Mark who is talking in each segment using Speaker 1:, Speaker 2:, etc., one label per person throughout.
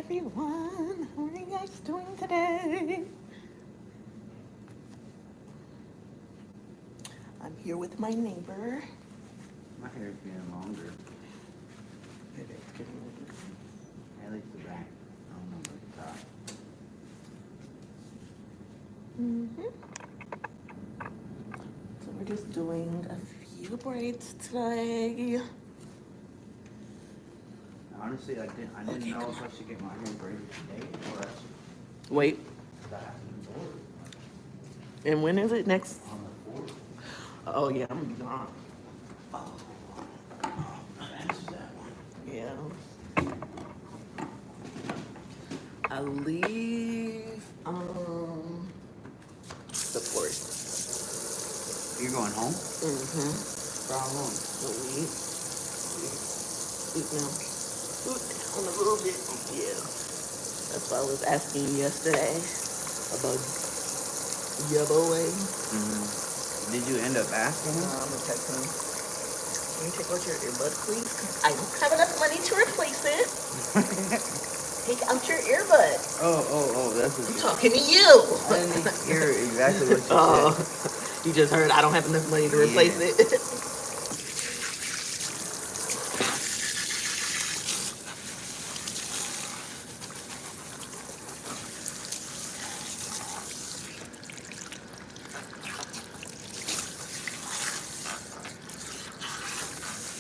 Speaker 1: everyone. How are you guys doing today? I'm here with my neighbor.
Speaker 2: My hair's getting longer.
Speaker 1: It is getting longer.
Speaker 2: At least the back. I don't know about the top.
Speaker 1: So we're just doing a few braids today.
Speaker 2: Honestly, I didn't know if I should get my hair braided today or I should
Speaker 1: Wait,
Speaker 2: start asking for
Speaker 1: and when is it next?
Speaker 2: it on the 4th.
Speaker 1: Oh yeah, I'm gonna be gone.
Speaker 2: Oh, that answers that one.
Speaker 1: Yeah. I leave the 4th.
Speaker 2: You're going home?
Speaker 1: Mm-hmm.
Speaker 2: For how long?
Speaker 1: So we scoot down a little bit. Yeah. That's why I was asking you yesterday about your boy.
Speaker 2: Did you end up asking him?
Speaker 1: I'm gonna text him. Can you take out your earbud, please? 'Cause I don't have enough money to replace it. Take out your earbud.
Speaker 2: Oh, that's what
Speaker 1: I'm
Speaker 2: you
Speaker 1: talking to you.
Speaker 2: I didn't hear exactly what you
Speaker 1: Oh,
Speaker 2: said.
Speaker 1: you just heard I don't have enough money to replace
Speaker 2: Yeah.
Speaker 1: it.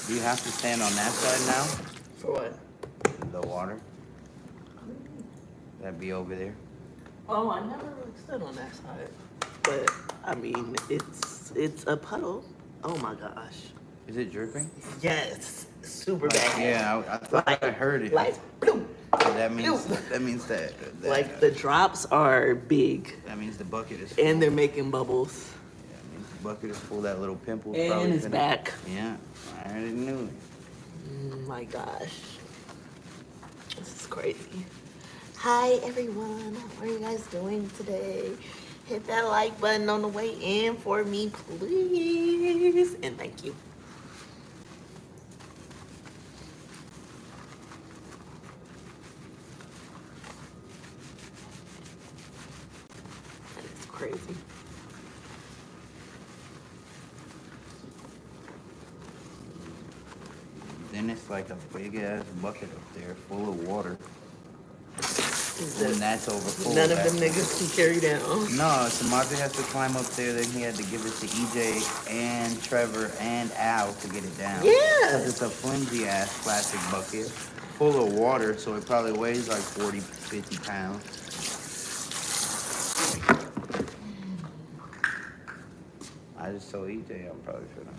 Speaker 2: Do you have to stand on that side now?
Speaker 1: For what?
Speaker 2: The water? That'd be over there.
Speaker 1: Oh, I never really stood on that side. But I mean, it's a puddle. Oh my gosh.
Speaker 2: Is it dripping?
Speaker 1: Yes, super
Speaker 2: Like,
Speaker 1: bad.
Speaker 2: yeah, I thought I heard it.
Speaker 1: Like, bloop,
Speaker 2: So that means
Speaker 1: bloop.
Speaker 2: that
Speaker 1: Like the drops are big,
Speaker 2: that means the bucket is full.
Speaker 1: and they're making bubbles.
Speaker 2: Yeah, it means the bucket is full. That little pimple's
Speaker 1: And
Speaker 2: probably
Speaker 1: it's back.
Speaker 2: Yeah, I already knew it.
Speaker 1: My gosh, this is crazy. Hi everyone, how are you guys doing today? Hit that like button on the way in for me, please, and thank you. That is crazy.
Speaker 2: Then it's like a big ass bucket up there full of water.
Speaker 1: Is
Speaker 2: And
Speaker 1: that-
Speaker 2: that's over full.
Speaker 1: None of them niggas can carry down.
Speaker 2: No, Samaje has to climb up there. Then he had to give it to EJ and Trevor and Al to get it down.
Speaker 1: Yeah.
Speaker 2: 'Cause it's a flimsy ass plastic bucket full of water, so it probably weighs like 40, 50 pounds. I just told EJ I'm probably finna.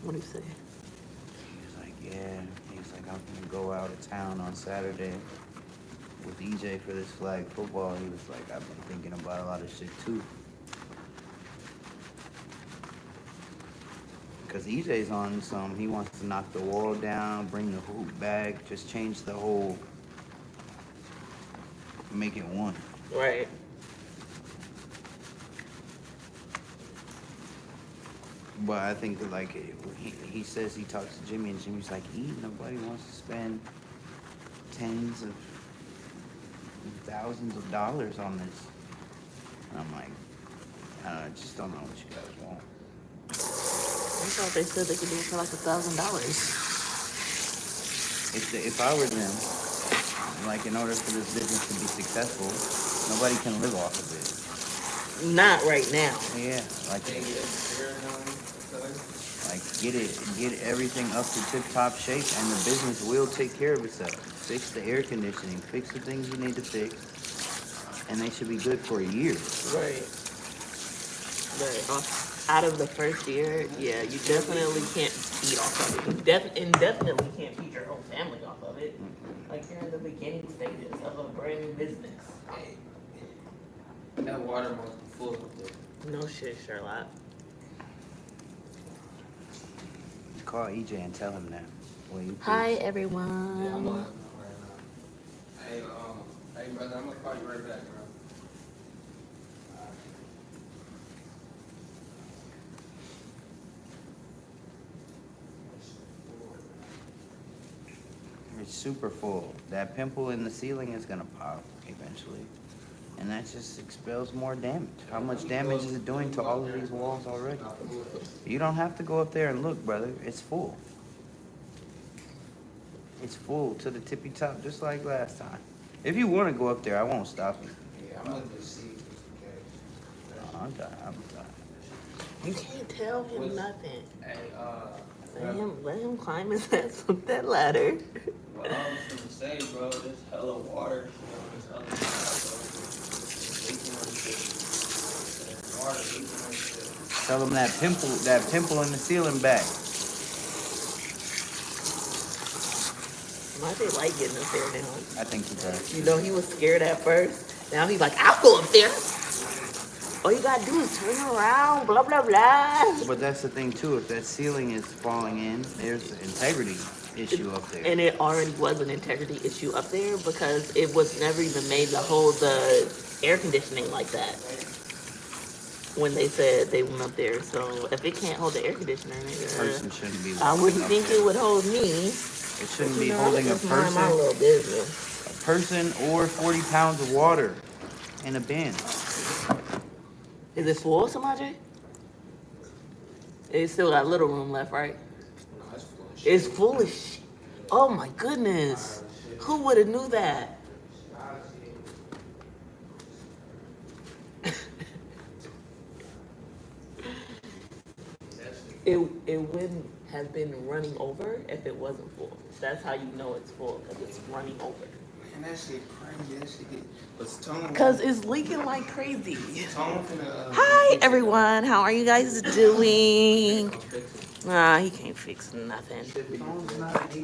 Speaker 1: What do you say?
Speaker 2: He was like, yeah. He was like, I'm gonna go out of town on Saturday with EJ for this flag football. He was like, I've been thinking about a lot of shit too. Because EJ's on some, he wants to knock the wall down, bring the hoop back, just change the whole, make it one.
Speaker 1: Right.
Speaker 2: But I think that like, he says he talks to Jimmy and Jimmy's like, nobody wants to spend tens of thousands of dollars on this. And I'm like, I just don't know what you guys want.
Speaker 1: I thought they said they could do it for like $1,000.
Speaker 2: If I were them, like in order for this business to be successful, nobody can live off of it.
Speaker 1: Not right now.
Speaker 2: Yeah, like get everything up to tip top shape, and the business will take care of itself. Fix the air conditioning, fix the things you need to fix, and they should be good for a year.
Speaker 1: Right. Right. Out of the first year, yeah, you definitely can't feed off of it. You definitely can't feed your whole family off of it. Like you're in the beginning stages of a brand new business.
Speaker 3: That water must be full of it.
Speaker 1: No shit, Sherlock.
Speaker 2: Call EJ and tell him that. Will you please?
Speaker 1: Hi
Speaker 3: Yeah, I'm
Speaker 1: everyone.
Speaker 3: on it right now. Hey, brother, I'm gonna call you right back, bro.
Speaker 2: It's super full. That pimple in the ceiling is gonna pop eventually. And that just expels more damage. How much damage is it doing to all of these walls already? You don't have to go up there and look, brother. It's full. It's full to the tippy top, just like last time. If you want to go up there, I won't stop you.
Speaker 3: Yeah, I'm gonna just see just in case.
Speaker 2: No, I'm done. I'm done.
Speaker 1: You can't tell him nothing.
Speaker 3: Hey,
Speaker 1: Let him climb his ass up that ladder.
Speaker 3: what I was gonna say, bro, there's hella water. There's hella water, bro. Leaking on shit. There's water leaking on shit.
Speaker 2: Tell them that pimple in the ceiling back.
Speaker 1: Monte like getting up there now.
Speaker 2: I think he does.
Speaker 1: You know, he was scared at first. Now he's like, I'll go up there. All you gotta do is turn around, blah, blah, blah.
Speaker 2: But that's the thing too. If that ceiling is falling in, there's an integrity issue up there.
Speaker 1: And it already was an integrity issue up there because it was never even made to hold the air conditioning like that when they said they went up there. So if it can't hold the air conditioner,
Speaker 2: Person shouldn't be.
Speaker 1: I wouldn't
Speaker 2: up
Speaker 1: think
Speaker 2: there.
Speaker 1: it would hold me.
Speaker 2: It shouldn't
Speaker 1: You
Speaker 2: be
Speaker 1: know,
Speaker 2: holding a
Speaker 1: just mind my
Speaker 2: person,
Speaker 1: little business.
Speaker 2: a person, or 40 pounds of water in a bin.
Speaker 1: Is it full, Samaje? It's still got little room left, right?
Speaker 3: No, it's full of shit.
Speaker 1: It's full of shit. Oh my goodness. Who would have knew that? It wouldn't have been running over if it wasn't full. That's how you know it's full, because it's running over.
Speaker 3: Man, that shit crazy. That shit get. But Tone.
Speaker 1: Because it's leaking like crazy.
Speaker 3: Tone finna.
Speaker 1: Hi, everyone. How are you guys doing? Nah, he can't fix nothing.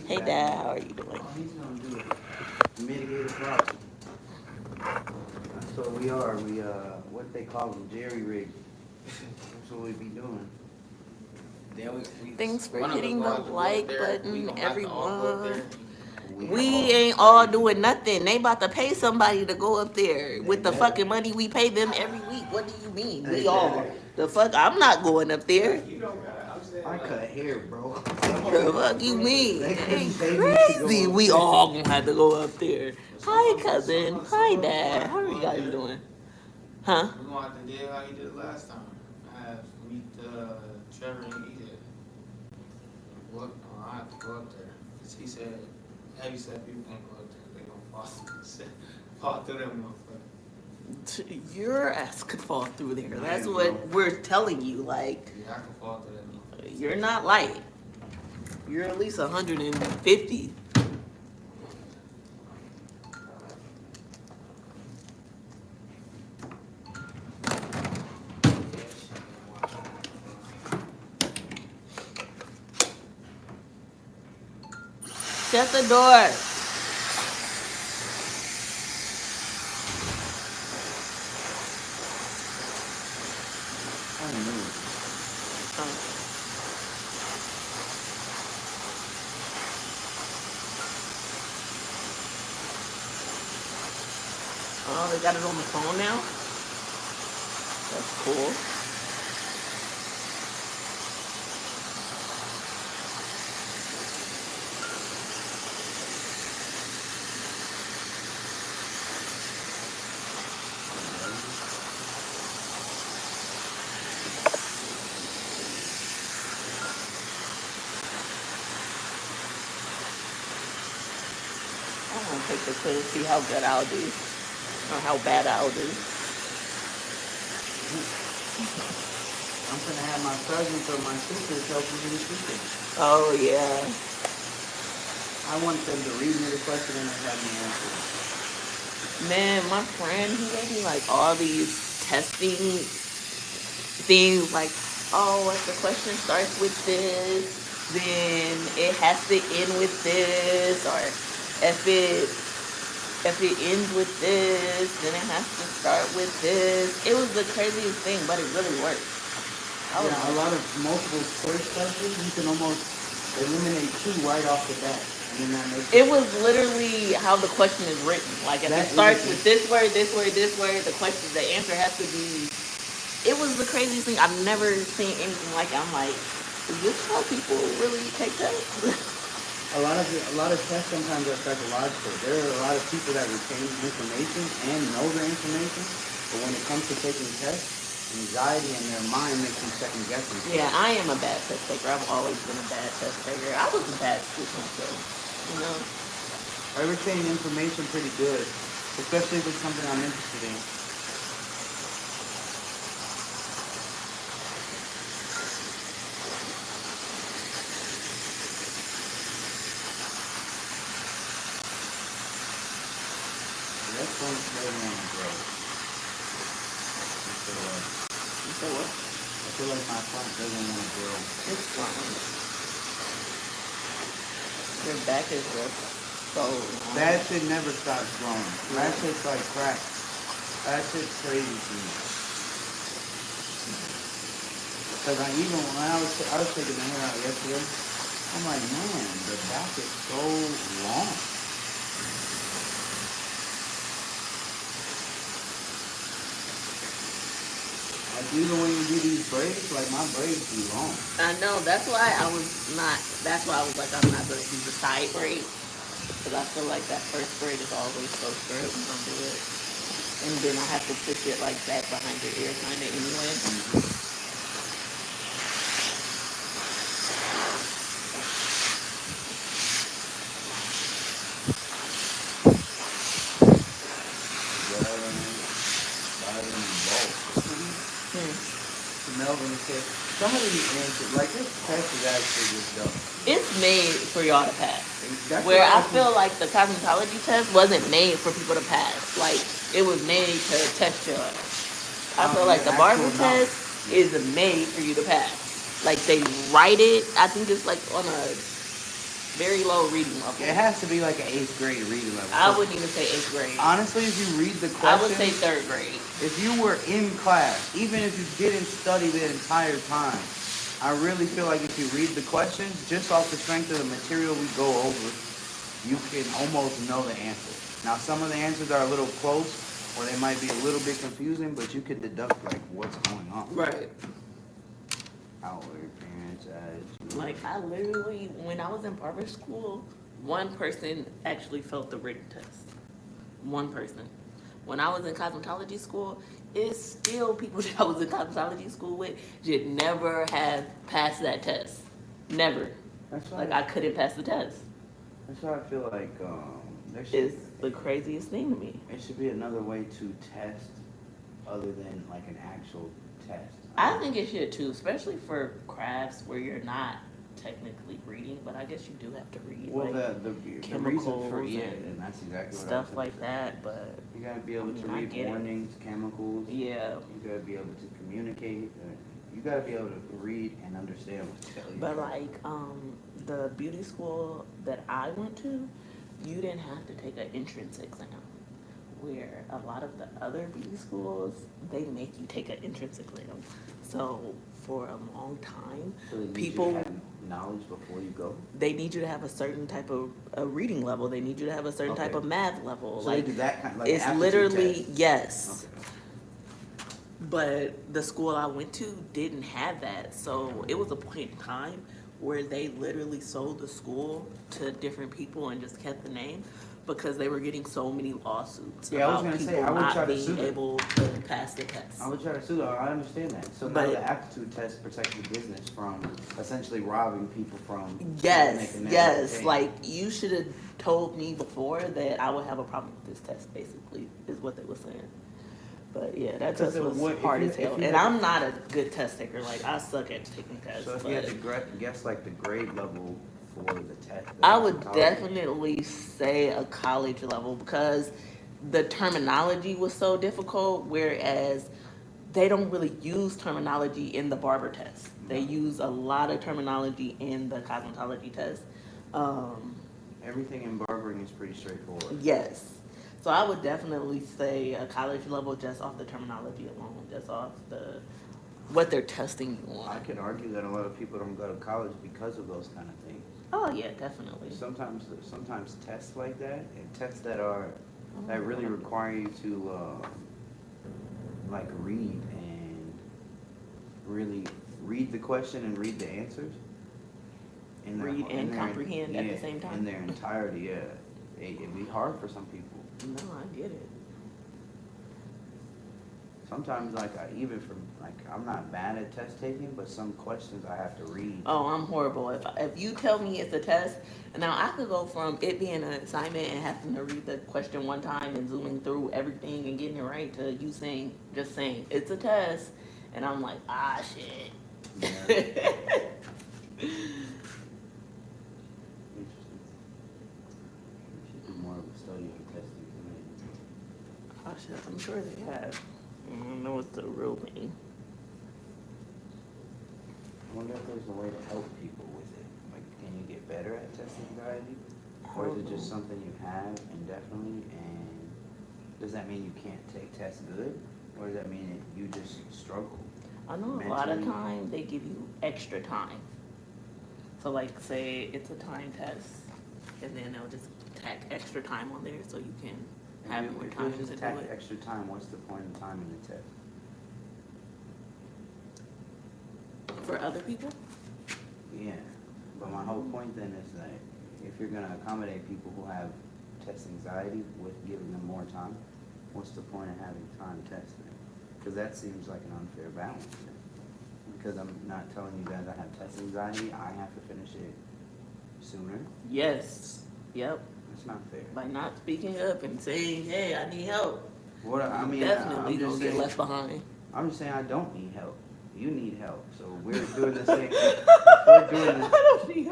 Speaker 1: Hey, Dad. How are you doing?
Speaker 2: All he's gonna do is mitigate a problem. That's what we are. We what they call them, jerry rig. That's what we be doing.
Speaker 1: Thanks for
Speaker 3: one of us
Speaker 1: hitting
Speaker 3: gonna
Speaker 1: the
Speaker 3: have to go
Speaker 1: like
Speaker 3: up there.
Speaker 1: button,
Speaker 3: We gonna have to all go up there.
Speaker 1: We ain't all doing nothing. They about to pay somebody to go up there with the fucking money we pay them every week. What do you mean? We all the fuck? I'm not going up there.
Speaker 2: I cut hair, bro.
Speaker 1: The fuck you mean? Ain't crazy. We all gonna have to go up there. Hi, cousin. Hi, Dad. How are you guys doing? Huh?
Speaker 3: We're gonna have to do how you did last time. I have to meet Trevor and Edith. What? I have to go up there. Cause he said, heavy set people can't go up there. They gonna fall through them motherfuckers.
Speaker 1: Your ass could fall through there. That's what we're telling you. Like,
Speaker 3: Yeah, I can fall through them motherfuckers.
Speaker 1: you're not light. You're at least 150. Shut the door.
Speaker 2: I knew it.
Speaker 1: Oh, they got it on the phone now? That's cool. I'm gonna take the quiz, see how good I'll do. Or how bad I'll do.
Speaker 2: I'm gonna have my cousins or my sisters help me with this.
Speaker 1: Oh, yeah.
Speaker 2: I want them to read me the question and have me answer it.
Speaker 1: Man, my friend, he gave me like all these testing things like, oh, if the question starts with this, then it has to end with this, or if it ends with this, then it has to start with this. It was the craziest thing, but it really worked.
Speaker 2: Yeah, a lot of multiple choice questions, you can almost eliminate two right off the bat. And then that makes
Speaker 1: It was literally how the question is written. Like if it starts with this word, the question, the answer has to be. It was the craziest thing. I've never seen anything like it. I'm like, is this how people really take tests?
Speaker 2: a lot of tests sometimes are psychological. There are a lot of people that retain information and know the information, but when it comes to taking tests, anxiety in their mind makes them second guess
Speaker 1: Yeah,
Speaker 2: themselves.
Speaker 1: I am a bad test taker. I've always been a bad test taker. I was a bad student, so, you know.
Speaker 2: I retain information pretty good, especially if it's something I'm interested in. That's one doesn't want to grow.
Speaker 1: You said what?
Speaker 2: I feel like my plant doesn't want to grow.
Speaker 1: It's fine. Your back is just so long.
Speaker 2: That shit never stops growing. That shit's like crack. That shit's crazy to me. Because even when I was taking the hair out yesterday, I'm like, man, the back is so long. Like even when you do these braids, like my braids be long.
Speaker 1: I know, that's why I was like, I'm not going to do the side braid. Because I feel like that first braid is always so short when I do it. And then I have to push it like back behind your ear kind of anyway.
Speaker 2: Melvin said, some of these answers, like this test is actually just dumb.
Speaker 1: It's made for y'all to pass.
Speaker 2: That's
Speaker 1: Where
Speaker 2: what
Speaker 1: I feel like the cosmetology test wasn't made for people to pass. Like, it was made to test your ass. I feel like the barber test is made for you to pass. Like, they write it, I think it's like on a very low reading level.
Speaker 2: It has to be like an 8th grade reading level.
Speaker 1: I wouldn't even say 8th grade.
Speaker 2: Honestly, if you read the
Speaker 1: I
Speaker 2: question,
Speaker 1: would say 3rd grade.
Speaker 2: if you were in class, even if you didn't study the entire time, I really feel like if you read the questions, just off the strength of the material we go over, you can almost know the answer. Now, some of the answers are a little close, or they might be a little bit confusing, but you could deduct like what's going on.
Speaker 1: Right.
Speaker 2: How were your parents' attitude?
Speaker 1: Like, I literally, when I was in barber school, one person actually felt the written test. One person. When I was in cosmetology school, it's still people that I was in cosmetology school with should never have passed that test. Never.
Speaker 2: That's why,
Speaker 1: Like, I couldn't pass the test.
Speaker 2: that's why I feel like there should,
Speaker 1: It's the craziest thing to me.
Speaker 2: it should be another way to test other than like an actual test.
Speaker 1: I think it should too, especially for crafts where you're not technically reading, but I guess you do have to read.
Speaker 2: Well,
Speaker 1: like,
Speaker 2: the reason for
Speaker 1: chemicals
Speaker 2: and that's exactly what
Speaker 1: stuff like that, but
Speaker 2: you gotta be able to
Speaker 1: I
Speaker 2: read
Speaker 1: get it.
Speaker 2: warnings, chemicals.
Speaker 1: yeah.
Speaker 2: You gotta be able to communicate. You gotta be able to read and understand what's telling you.
Speaker 1: But like the beauty school that I went to, you didn't have to take an entrance exam. Where a lot of the other beauty schools, they make you take an entrance exam. So for a long time,
Speaker 2: So they need
Speaker 1: people,
Speaker 2: you to have knowledge before you go.
Speaker 1: they need you to have a certain type of a reading level. They need you to have a certain type
Speaker 2: Okay.
Speaker 1: of math level.
Speaker 2: So
Speaker 1: like
Speaker 2: they do that kind, like
Speaker 1: it's
Speaker 2: an aptitude
Speaker 1: literally
Speaker 2: test.
Speaker 1: yes.
Speaker 2: Okay.
Speaker 1: But the school I went to didn't have that. So it was a point in time where they literally sold the school to different people and just kept the name because they were getting so many lawsuits
Speaker 2: Yeah, I was
Speaker 1: about
Speaker 2: gonna say,
Speaker 1: people
Speaker 2: I would try
Speaker 1: not
Speaker 2: to
Speaker 1: being
Speaker 2: sue them.
Speaker 1: able to pass the test.
Speaker 2: I would try to sue them. I understand that. So now
Speaker 1: But-
Speaker 2: the aptitude test protects the business from essentially robbing people from
Speaker 1: Yes,
Speaker 2: making their
Speaker 1: yes.
Speaker 2: pay.
Speaker 1: Like you should have told me before that I would have a problem with this test. Basically, is what they were saying. But yeah, that
Speaker 2: Because
Speaker 1: test
Speaker 2: it
Speaker 1: was
Speaker 2: would- if
Speaker 1: hard
Speaker 2: you-
Speaker 1: as hell.
Speaker 2: if you
Speaker 1: And
Speaker 2: had-
Speaker 1: I'm not a good test taker. Like I suck at taking tests.
Speaker 2: So if
Speaker 1: but
Speaker 2: you had to guess like the grade level for the test,
Speaker 1: I would definitely say a college level because the terminology was so difficult, whereas they don't really use terminology in the barber test. They use a lot of terminology in the cosmetology test.
Speaker 2: Everything in barbering is pretty straightforward.
Speaker 1: Yes. So I would definitely say a college level just off the terminology alone, just off the what they're testing you
Speaker 2: I
Speaker 1: on.
Speaker 2: could argue that a lot of people don't go to college because of those kind of things.
Speaker 1: Oh yeah, definitely.
Speaker 2: Sometimes tests like that and tests that really require you to like read and really read the question and read the answers.
Speaker 1: read and comprehend at the same time.
Speaker 2: In their entirety, yeah. It'd be hard for some people.
Speaker 1: No, I get it.
Speaker 2: Sometimes, like, I'm not bad at test taking, but some questions I have to read.
Speaker 1: Oh, I'm horrible. If you tell me it's a test, now I could go from it being an assignment and having to read the question one time and zooming through everything and getting it right to you just saying it's a test, and I'm like, shit.
Speaker 2: Yeah. Interesting. We should do more of a study on testing tonight.
Speaker 1: Oh shit, I'm sure they have. I don't know what's the real thing.
Speaker 2: I wonder if there's a way to help people with it. Like, can you get better at testing anxiety? Or is it just something you have indefinitely, and does that mean you can't take tests good? Or does that mean that you just struggle?
Speaker 1: I know a lot of times they give you extra time. So like say it's a time test, and then they'll just tack extra time on there so you can have more time to do it.
Speaker 2: Extra time, what's the point of time in the test?
Speaker 1: For other people?
Speaker 2: Yeah, but my whole point then is that if you're gonna accommodate people who have test anxiety with giving them more time, what's the point of having time testing? Because that seems like an unfair balance. Because I'm not telling you guys I have test anxiety, I have to finish it sooner.
Speaker 1: Yes. Yep.
Speaker 2: That's not fair.
Speaker 1: By not speaking up and saying, hey, I need help.
Speaker 2: What I mean,
Speaker 1: Definitely gonna get left behind.
Speaker 2: I'm just saying I don't need help. You need help. So we're doing the same.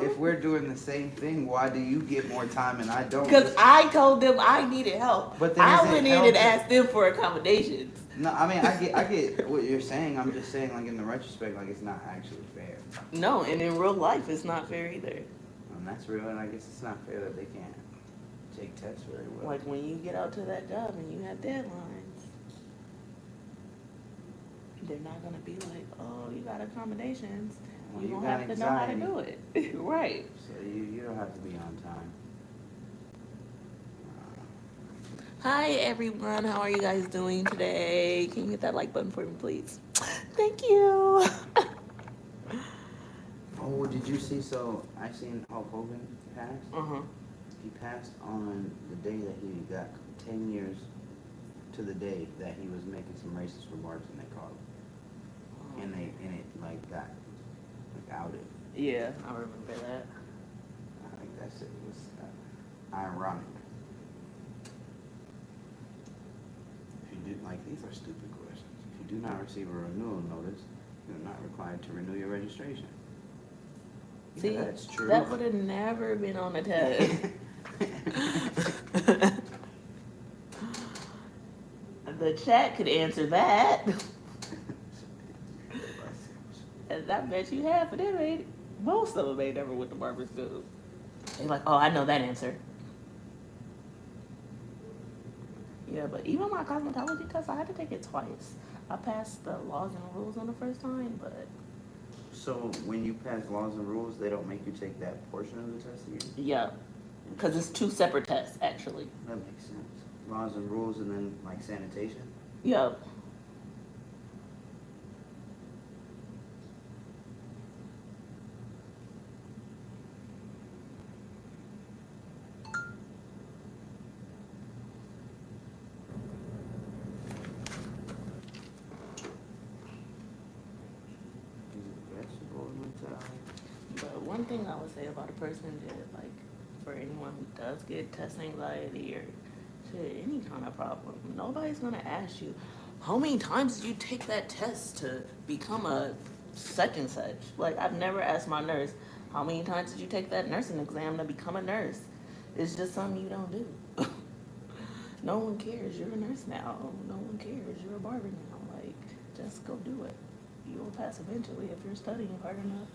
Speaker 2: If we're doing the same thing, why do you get more time and I don't?
Speaker 1: Because I told them I needed help.
Speaker 2: But then
Speaker 1: I went in and asked them for accommodations.
Speaker 2: No, I mean I get what you're saying. I'm just saying, like, in the retrospect, like, it's not actually fair.
Speaker 1: No, and in real life it's not fair either.
Speaker 2: And that's real, and I guess it's not fair that they can't take tests very well.
Speaker 1: Like when you get out to that job and you have deadlines, they're not gonna be like, oh, you got accommodations.
Speaker 2: Well,
Speaker 1: you
Speaker 2: you
Speaker 1: don't
Speaker 2: got
Speaker 1: have to know how to do it. Right.
Speaker 2: So you don't have to be on time.
Speaker 1: Hi everyone, how are you guys doing today? Can you hit that like button for me, please? Thank you.
Speaker 2: Oh, did you see? So I seen Hulk Hogan pass. He passed on the day that he got 10 years to the day that he was making some racist remarks, and they caught him. And it like got like outed.
Speaker 1: Yeah, I remember that.
Speaker 2: I think that's it. It was ironic. If you do, like, these are stupid questions. If you do not receive a renewal notice, you are not required to renew your registration.
Speaker 1: See,
Speaker 2: yeah, that's true.
Speaker 1: That would have never been on the test. The chat could answer that. And I bet you half of them ain't, most of them ain't never went to barber school. They're like, oh, I know that answer. Yeah, but even my cosmetology test, I had to take it twice. I passed the laws and rules on the first time, but...
Speaker 2: So when you pass laws and rules, they don't make you take that portion of the test again?
Speaker 1: Yeah, because it's two separate tests, actually.
Speaker 2: That makes sense. Laws and rules, and then, like, sanitation?
Speaker 1: Yeah. But one thing I would say about a person that, like, for anyone who does get test anxiety or shit, any kind of problem, nobody's gonna ask you, how many times did you take that test to become a such and such? Like, I've never asked my nurse, how many times did you take that nursing exam to become a nurse? It's just something you don't do. No one cares, you're a nurse now. No one cares, you're a barber now. Like, just go do it. You will pass eventually if you're studying hard enough.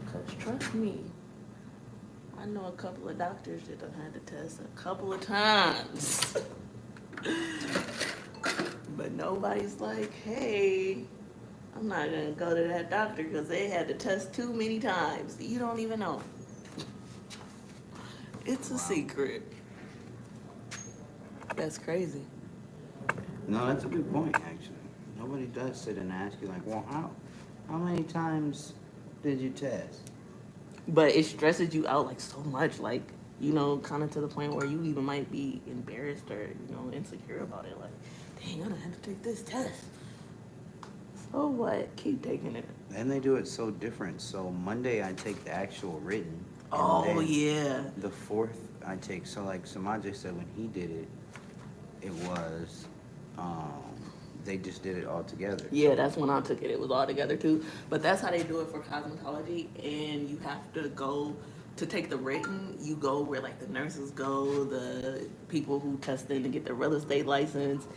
Speaker 1: Because trust me, I know a couple of doctors that have had to test a couple of times. But nobody's like, hey, I'm not going to go to that doctor because they had to test too many times. You don't even know. It's a secret. That's crazy.
Speaker 2: No, that's a good point, actually. Nobody does sit and ask you, like, well, How many times did you test?
Speaker 1: But it stresses you out like so much, like, you know, kind of to the point where you even might be embarrassed or, you know, insecure about it. Like, dang, I don't have to take this test. So what? Keep taking it.
Speaker 2: And they do it so different. So Monday I take the actual written. And
Speaker 1: Oh
Speaker 2: then
Speaker 1: yeah.
Speaker 2: the fourth I take. So like Samaje said when he did it, it was they just did it all together.
Speaker 1: Yeah, that's when I took it. It was all together too. But that's how they do it for cosmetology. And you have to go to take the written. You go where like the nurses go, the people who test in to get their real estate license,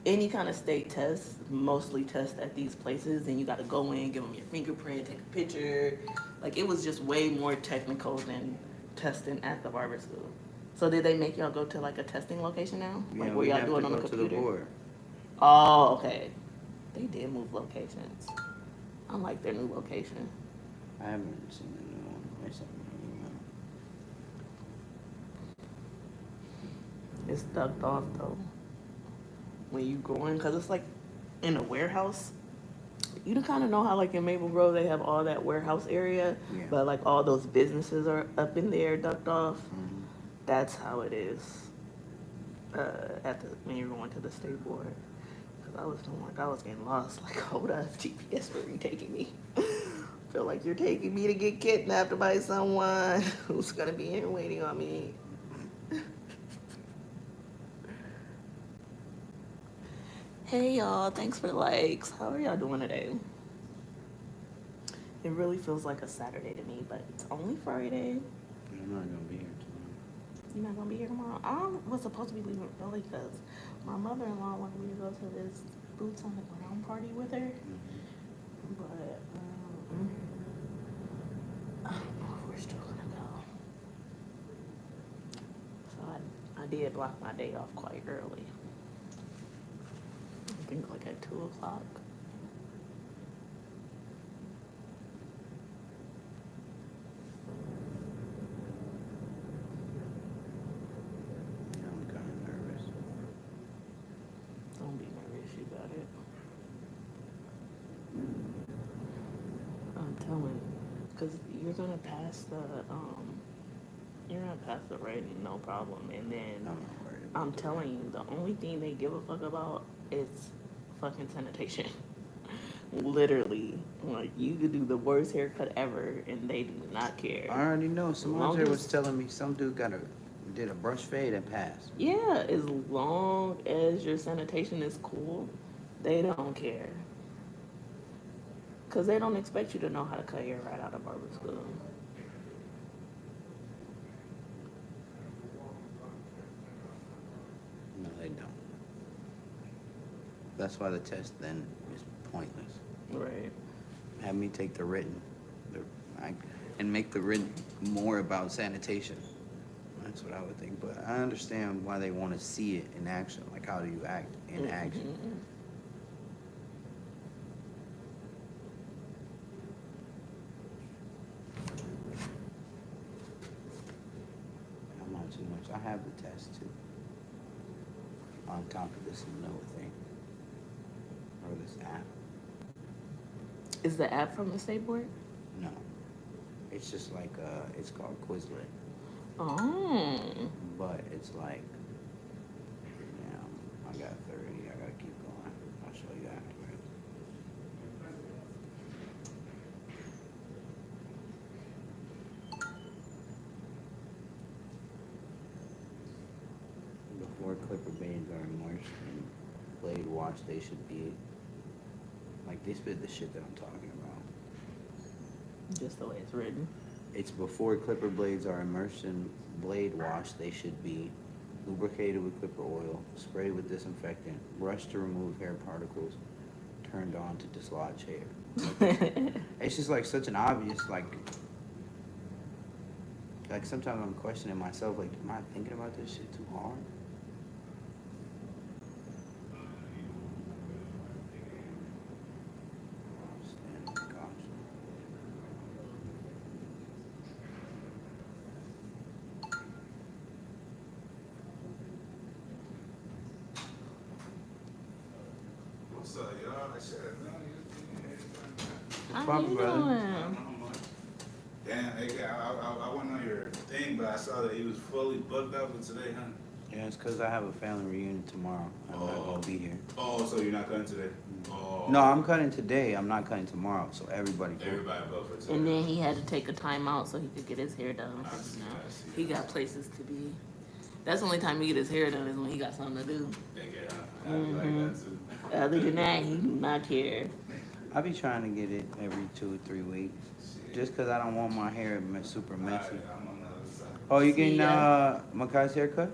Speaker 1: any kind of state test, mostly test at these places. And you got to go in, give them your fingerprint, take a picture. Like it was just way more technical than testing at the barber school. So did they make y'all go to like a testing location now?
Speaker 2: Yeah,
Speaker 1: Like where
Speaker 2: we
Speaker 1: y'all
Speaker 2: have
Speaker 1: do
Speaker 2: to
Speaker 1: it on
Speaker 2: go
Speaker 1: the
Speaker 2: to the
Speaker 1: computer?
Speaker 2: board.
Speaker 1: Oh, okay. They did move locations. I like their new location.
Speaker 2: I haven't seen the new one. Wait a second.
Speaker 1: It's ducked off though. When you go in, cause it's like in a warehouse. You kind of know how like in Maple Grove they have all that warehouse area,
Speaker 2: Yeah.
Speaker 1: but like all those businesses are up in there ducked off.
Speaker 2: Mm-hmm.
Speaker 1: That's how it is at the when you're going to the state board. Cause I was feeling like I was getting lost. Like, hold up, GPS, where are you taking me? Feel like you're taking me to get kidnapped by someone who's gonna be here waiting on me. Hey y'all, thanks for the likes. How are y'all doing today? It really feels like a Saturday to me, but it's only Friday.
Speaker 2: I'm not gonna be here tomorrow.
Speaker 1: You're not gonna be here tomorrow? I was supposed to be leaving early because my mother-in-law wanted me to go to this boots on the ground party with her,
Speaker 2: Mm-hmm.
Speaker 1: but I don't know if we're still gonna go. So I did block my day off quite early. I think like at 2 o'clock.
Speaker 2: Yeah, I'm kind of nervous.
Speaker 1: Don't be nervous, you got it. I'm telling you, because you're gonna pass the rating, no problem. And then
Speaker 2: I'm not worried about
Speaker 1: I'm
Speaker 2: that.
Speaker 1: telling you, the only thing they give a fuck about is fucking sanitation. Literally, like you could do the worst haircut ever, and they do not care.
Speaker 2: I already know.
Speaker 1: Long
Speaker 2: Samaje was
Speaker 1: as-
Speaker 2: telling me some dude did a brush fade and passed.
Speaker 1: Yeah, as long as your sanitation is cool, they don't care. Cause they don't expect you to know how to cut hair right out of barber school.
Speaker 2: No, they don't. That's why the test then is pointless.
Speaker 1: Right.
Speaker 2: Have me take the written, and make the written more about sanitation. That's what I would think. But I understand why they want to see it in action. Like, how do you act in action? I'm not too much. I have the test too. On top of this little thing. Or this app.
Speaker 1: Is the app from the state board?
Speaker 2: No. It's just like, it's called Quizlet.
Speaker 1: Oh.
Speaker 2: But it's like, yeah, I got 30. I gotta keep going. I'll show you afterwards. Before clipper blades are immersed in blade wash, they should be like they spit the shit that I'm talking about.
Speaker 1: Just the way it's written.
Speaker 2: It's before clipper blades are immersed in blade wash, they should be lubricated with clipper oil, sprayed with disinfectant, brushed to remove hair particles, turned on to dislodge hair. It's just like such an obvious, like sometimes I'm questioning myself, like, am I thinking about this shit too hard? Stand with caution.
Speaker 4: What's up, y'all?
Speaker 2: Barber,
Speaker 1: you
Speaker 2: brother?
Speaker 1: doing?
Speaker 4: Damn, hey, I went on your thing, but I saw that he was fully booked up for today, huh?
Speaker 2: Yeah, it's because I have a family reunion tomorrow. I'm not going to be here.
Speaker 4: Oh, so you're not cutting today? Oh.
Speaker 2: No, I'm cutting today. I'm not cutting tomorrow, so everybody can.
Speaker 4: Everybody booked for today.
Speaker 1: And then he had to take a time out so he could get his hair done.
Speaker 4: I see,
Speaker 1: You know,
Speaker 4: I see.
Speaker 1: he got places to be. That's the only time he get his hair done is when he got something to do.
Speaker 4: Yeah, I be like that too.
Speaker 1: Other than that, he do not care.
Speaker 2: I be trying to get it every 2 or 3 weeks. Just because I don't want my hair super messy.
Speaker 4: I'm on the other side.
Speaker 2: Oh, you
Speaker 1: See
Speaker 2: getting
Speaker 1: ya.
Speaker 2: Makai's haircut?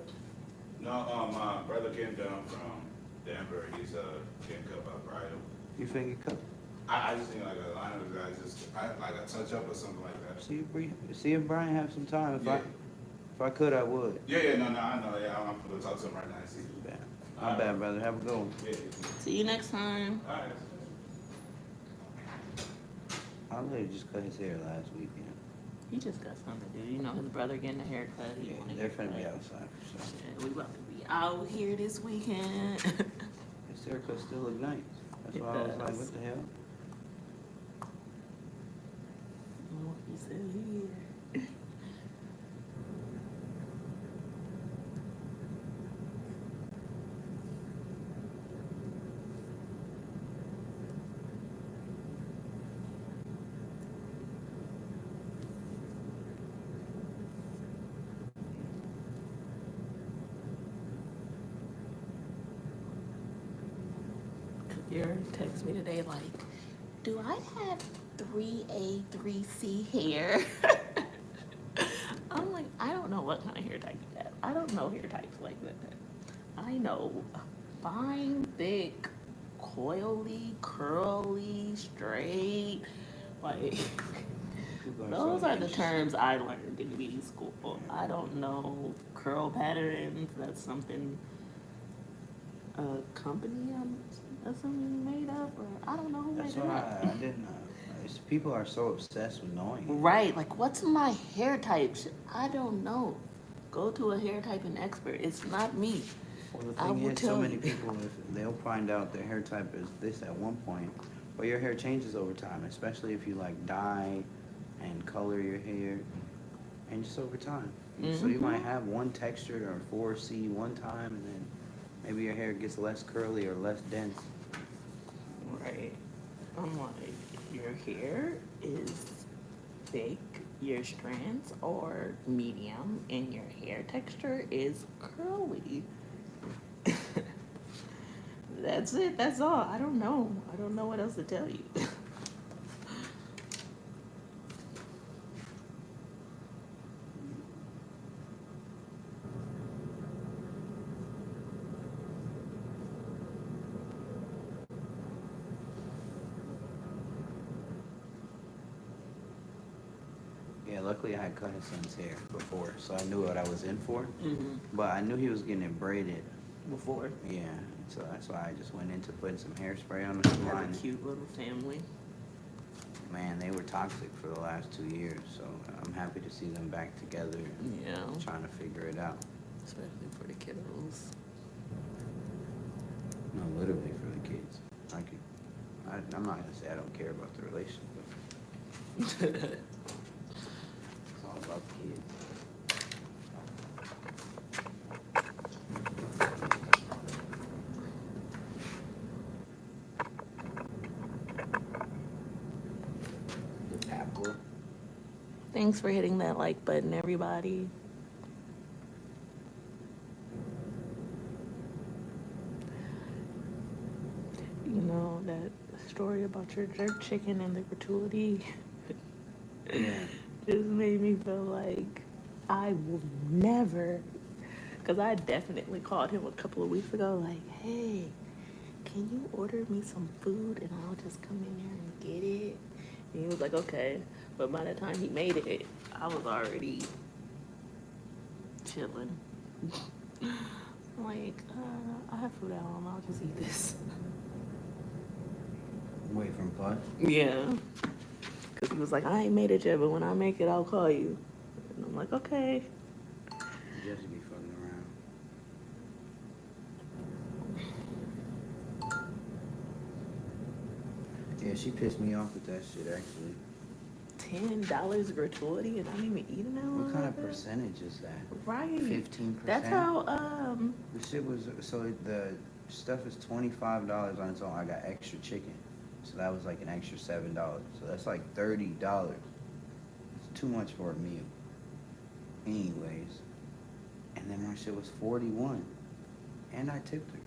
Speaker 4: No, my brother came down from Denver. He's getting cut by Bridal.
Speaker 2: You finna get cut?
Speaker 4: I just think like a line of the guys like a touch up or something like that.
Speaker 2: See if Brian have some time. If I could, I would.
Speaker 4: Yeah, no, I know. Yeah, I'm gonna talk to him right now and see.
Speaker 2: Bad. My bad, brother. Have a good one.
Speaker 4: Yeah.
Speaker 1: See you next time.
Speaker 4: All right.
Speaker 2: I literally just cut his hair last weekend.
Speaker 1: He just got something to do. You know, his brother getting a haircut. He
Speaker 2: Yeah,
Speaker 1: want a
Speaker 2: they're finna be
Speaker 1: haircut.
Speaker 2: outside for sure.
Speaker 1: Yeah, we about to be out here this weekend.
Speaker 2: His haircut still look nice. That's
Speaker 1: It
Speaker 2: why I was like,
Speaker 1: does.
Speaker 2: what the hell?
Speaker 1: Oh, he said here. You're text me today like, do I have 3A, 3C hair? I'm like, I don't know what kind of hair type you have. I don't know hair types like that. I know fine, thick, coily, curly, straight. Like,
Speaker 2: People
Speaker 1: those
Speaker 2: so
Speaker 1: are the
Speaker 2: anxious.
Speaker 1: terms I learned in beauty school. I don't know curl patterns. That's something a company I'm assuming made up, or I don't know who
Speaker 2: That's
Speaker 1: made it
Speaker 2: why
Speaker 1: up.
Speaker 2: I didn't know. People are so obsessed with knowing.
Speaker 1: Right, like what's my hair type? I don't know. Go to a hair typing expert. It's not me.
Speaker 2: Well, the
Speaker 1: I
Speaker 2: thing
Speaker 1: will
Speaker 2: is, so
Speaker 1: tell
Speaker 2: many
Speaker 1: you.
Speaker 2: people, if they'll find out their hair type is this at one point, but your hair changes over time, especially if you like dye and color your hair, and just over time. So you might have one texture or 4C one time, and then maybe your hair gets less curly or less dense.
Speaker 1: Right. I'm like, your hair is thick, your strands are medium, and your hair texture is curly. That's it. That's all. I don't know. I don't know what else to tell you.
Speaker 2: Yeah, luckily I had cut his son's hair before, so I knew what I was in for.
Speaker 1: Mm-hmm.
Speaker 2: But I knew he was getting it braided.
Speaker 1: Before.
Speaker 2: Yeah, so that's why I just went into putting some hairspray on the
Speaker 1: Have
Speaker 2: line.
Speaker 1: a cute little family.
Speaker 2: Man, they were toxic for the last 2 years, so I'm happy to see them back together and
Speaker 1: Yeah.
Speaker 2: trying to figure it out.
Speaker 1: Especially for the kiddos.
Speaker 2: No, literally for the kids. I'm not gonna say I don't care about the relationship. It's all about the kids. Apple.
Speaker 1: Thanks for hitting that like button, everybody. You know, that story about your jerk chicken and the gratuity
Speaker 2: Yeah.
Speaker 1: just made me feel like I will never, because I definitely called him a couple of weeks ago, like, hey, can you order me some food and I'll just come in there and get it? And he was like, okay. But by the time he made it, I was already chilling. Like, I have food at home. I'll just eat this.
Speaker 2: Wait from Bud?
Speaker 1: Yeah. Because he was like, I ain't made it yet, but when I make it, I'll call you. And I'm like, okay.
Speaker 2: Just to be fucking around. Yeah, she pissed me off with that shit, actually.
Speaker 1: $10 gratuity and I didn't even eat an hour.
Speaker 2: What kind of percentage is that?
Speaker 1: Right.
Speaker 2: 15%?
Speaker 1: That's how,
Speaker 2: The shit was, so the stuff is $25 on its own. I got extra chicken. So that was like an extra $7. So that's like $30. It's too much for a meal. Anyways. And then my shit was 41. And I tipped her.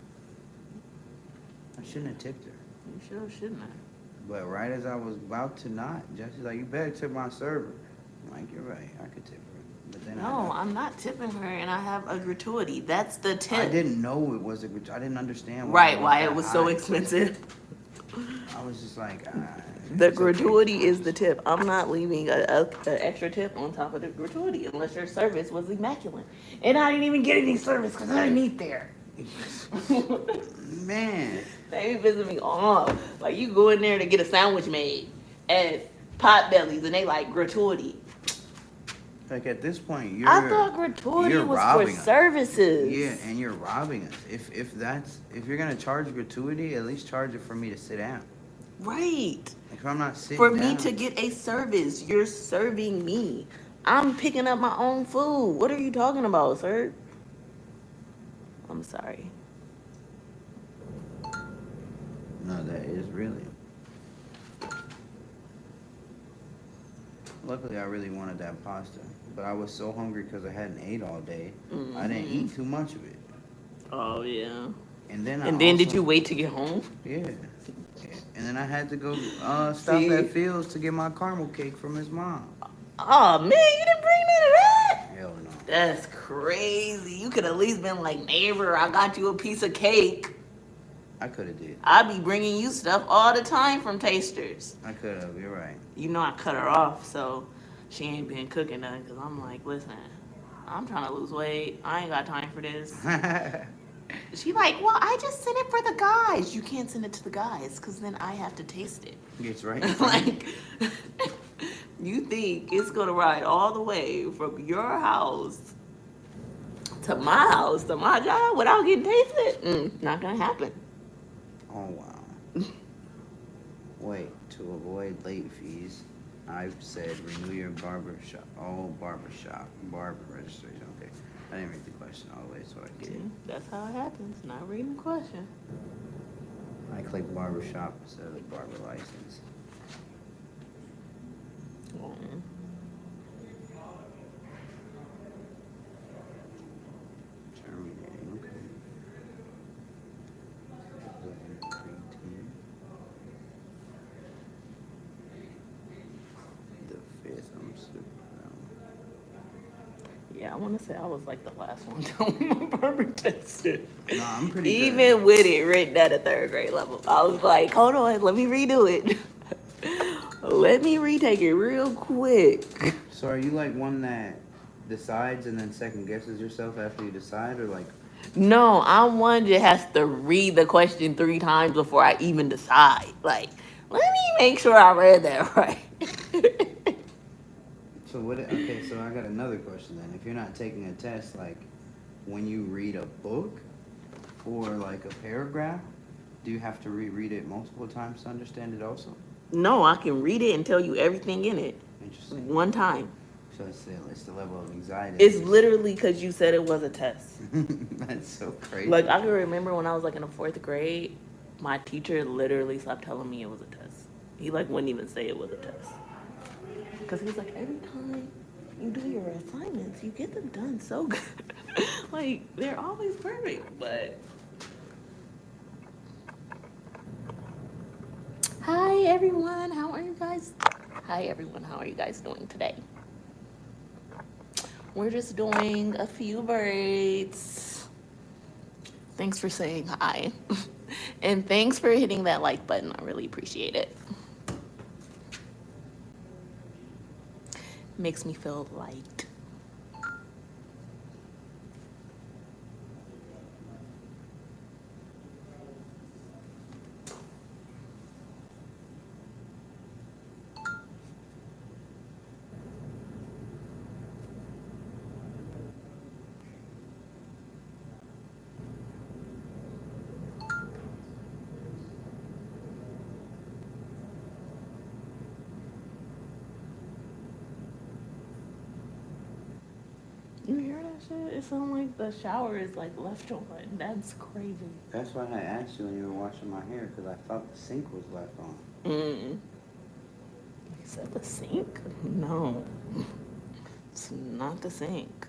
Speaker 2: I shouldn't have tipped her.
Speaker 1: you sure shouldn't have.
Speaker 2: But right as I was about to not, Jesse's like, you better tip my server. I'm like, you're right, I could tip her. But then
Speaker 1: No, I'm not tipping her and I have a gratuity. That's the tip.
Speaker 2: I didn't know it was a gratuity. I didn't understand
Speaker 1: why it was so expensive.
Speaker 2: I was just like,
Speaker 1: The gratuity is the tip. I'm not leaving an extra tip on top of the gratuity unless your service was immaculate. And I didn't even get any service because I didn't eat there.
Speaker 2: Man.
Speaker 1: They be pissing me off. Like, you go in there to get a sandwich made at Potbelly's and they like gratuity.
Speaker 2: Like at this point,
Speaker 1: I thought gratuity was for services.
Speaker 2: Yeah, and you're robbing us. If you're gonna charge gratuity, at least charge it for me to sit down.
Speaker 1: Right.
Speaker 2: Like if I'm not sitting
Speaker 1: For
Speaker 2: down,
Speaker 1: me to get a service, you're serving me. I'm picking up my own food. What are you talking about, sir? I'm sorry.
Speaker 2: No, that is really. Luckily, I really wanted that pasta, but I was so hungry because I hadn't ate all day.
Speaker 1: Mm-hmm.
Speaker 2: I didn't eat too much of it.
Speaker 1: Oh yeah.
Speaker 2: And then
Speaker 1: did you wait to get home?
Speaker 2: Yeah. And then I had to go stop at Phil's to get my caramel cake from his mom.
Speaker 1: Oh man, you didn't bring none of that?
Speaker 2: Hell no.
Speaker 1: That's crazy. You could at least been like, neighbor, I got you a piece of cake.
Speaker 2: I could have did.
Speaker 1: I be bringing you stuff all the time from Tasters.
Speaker 2: I could have. You're right.
Speaker 1: You know I cut her off, so she ain't been cooking nothing. Cause I'm like, listen, I'm trying to lose weight. I ain't got time for this. She like, well, I just sent it for the guys. You can't send it to the guys, cause then I have to taste it.
Speaker 2: It's right.
Speaker 1: Like, you think it's gonna ride all the way from your house to my job without getting tasted? Not gonna happen.
Speaker 2: Oh wow. Wait, to avoid late fees, I've said renew your barber registration. Okay, I didn't read the question all the way, so I get it.
Speaker 1: That's how it happens. Not reading the question.
Speaker 2: I click barber shop instead of the barber license. Terminating. Okay. The 5th, I'm super proud.
Speaker 1: Yeah, I want to say I was like the last one doing my barber tested.
Speaker 2: No, I'm pretty
Speaker 1: Even
Speaker 2: good.
Speaker 1: with it written at a 3rd grade level, I was like, hold on, let me redo it. Let me retake it real quick.
Speaker 2: So are you like one that decides and then second guesses yourself after you decide, or like?
Speaker 1: No, I'm one that has to read the question 3 times before I even decide. Like, let me make sure I read that right.
Speaker 2: So what? Okay, so I got another question then. If you're not taking a test, like when you read a book or like a paragraph, do you have to reread it multiple times to understand it also?
Speaker 1: No, I can read it and tell you everything in it
Speaker 2: Interesting.
Speaker 1: one time.
Speaker 2: So it's the level of anxiety.
Speaker 1: It's literally because you said it was a test.
Speaker 2: That's so crazy.
Speaker 1: Like, I can remember when I was like in the 4th grade, my teacher literally stopped telling me it was a test. He like wouldn't even say it was a test. Because he was like, every time you do your assignments, you get them done so good. Like, they're always perfect, but... Hi, everyone. How are you guys? Hi, everyone. How are you guys doing today? We're just doing a few braids. Thanks for saying hi. And thanks for hitting that like button. I really appreciate it. Makes me feel light. shit? It sounds like the shower is like left on. That's crazy.
Speaker 2: That's why I asked you when you were washing my hair, because I thought the sink was left on.
Speaker 1: Is that the sink? No. It's not the sink.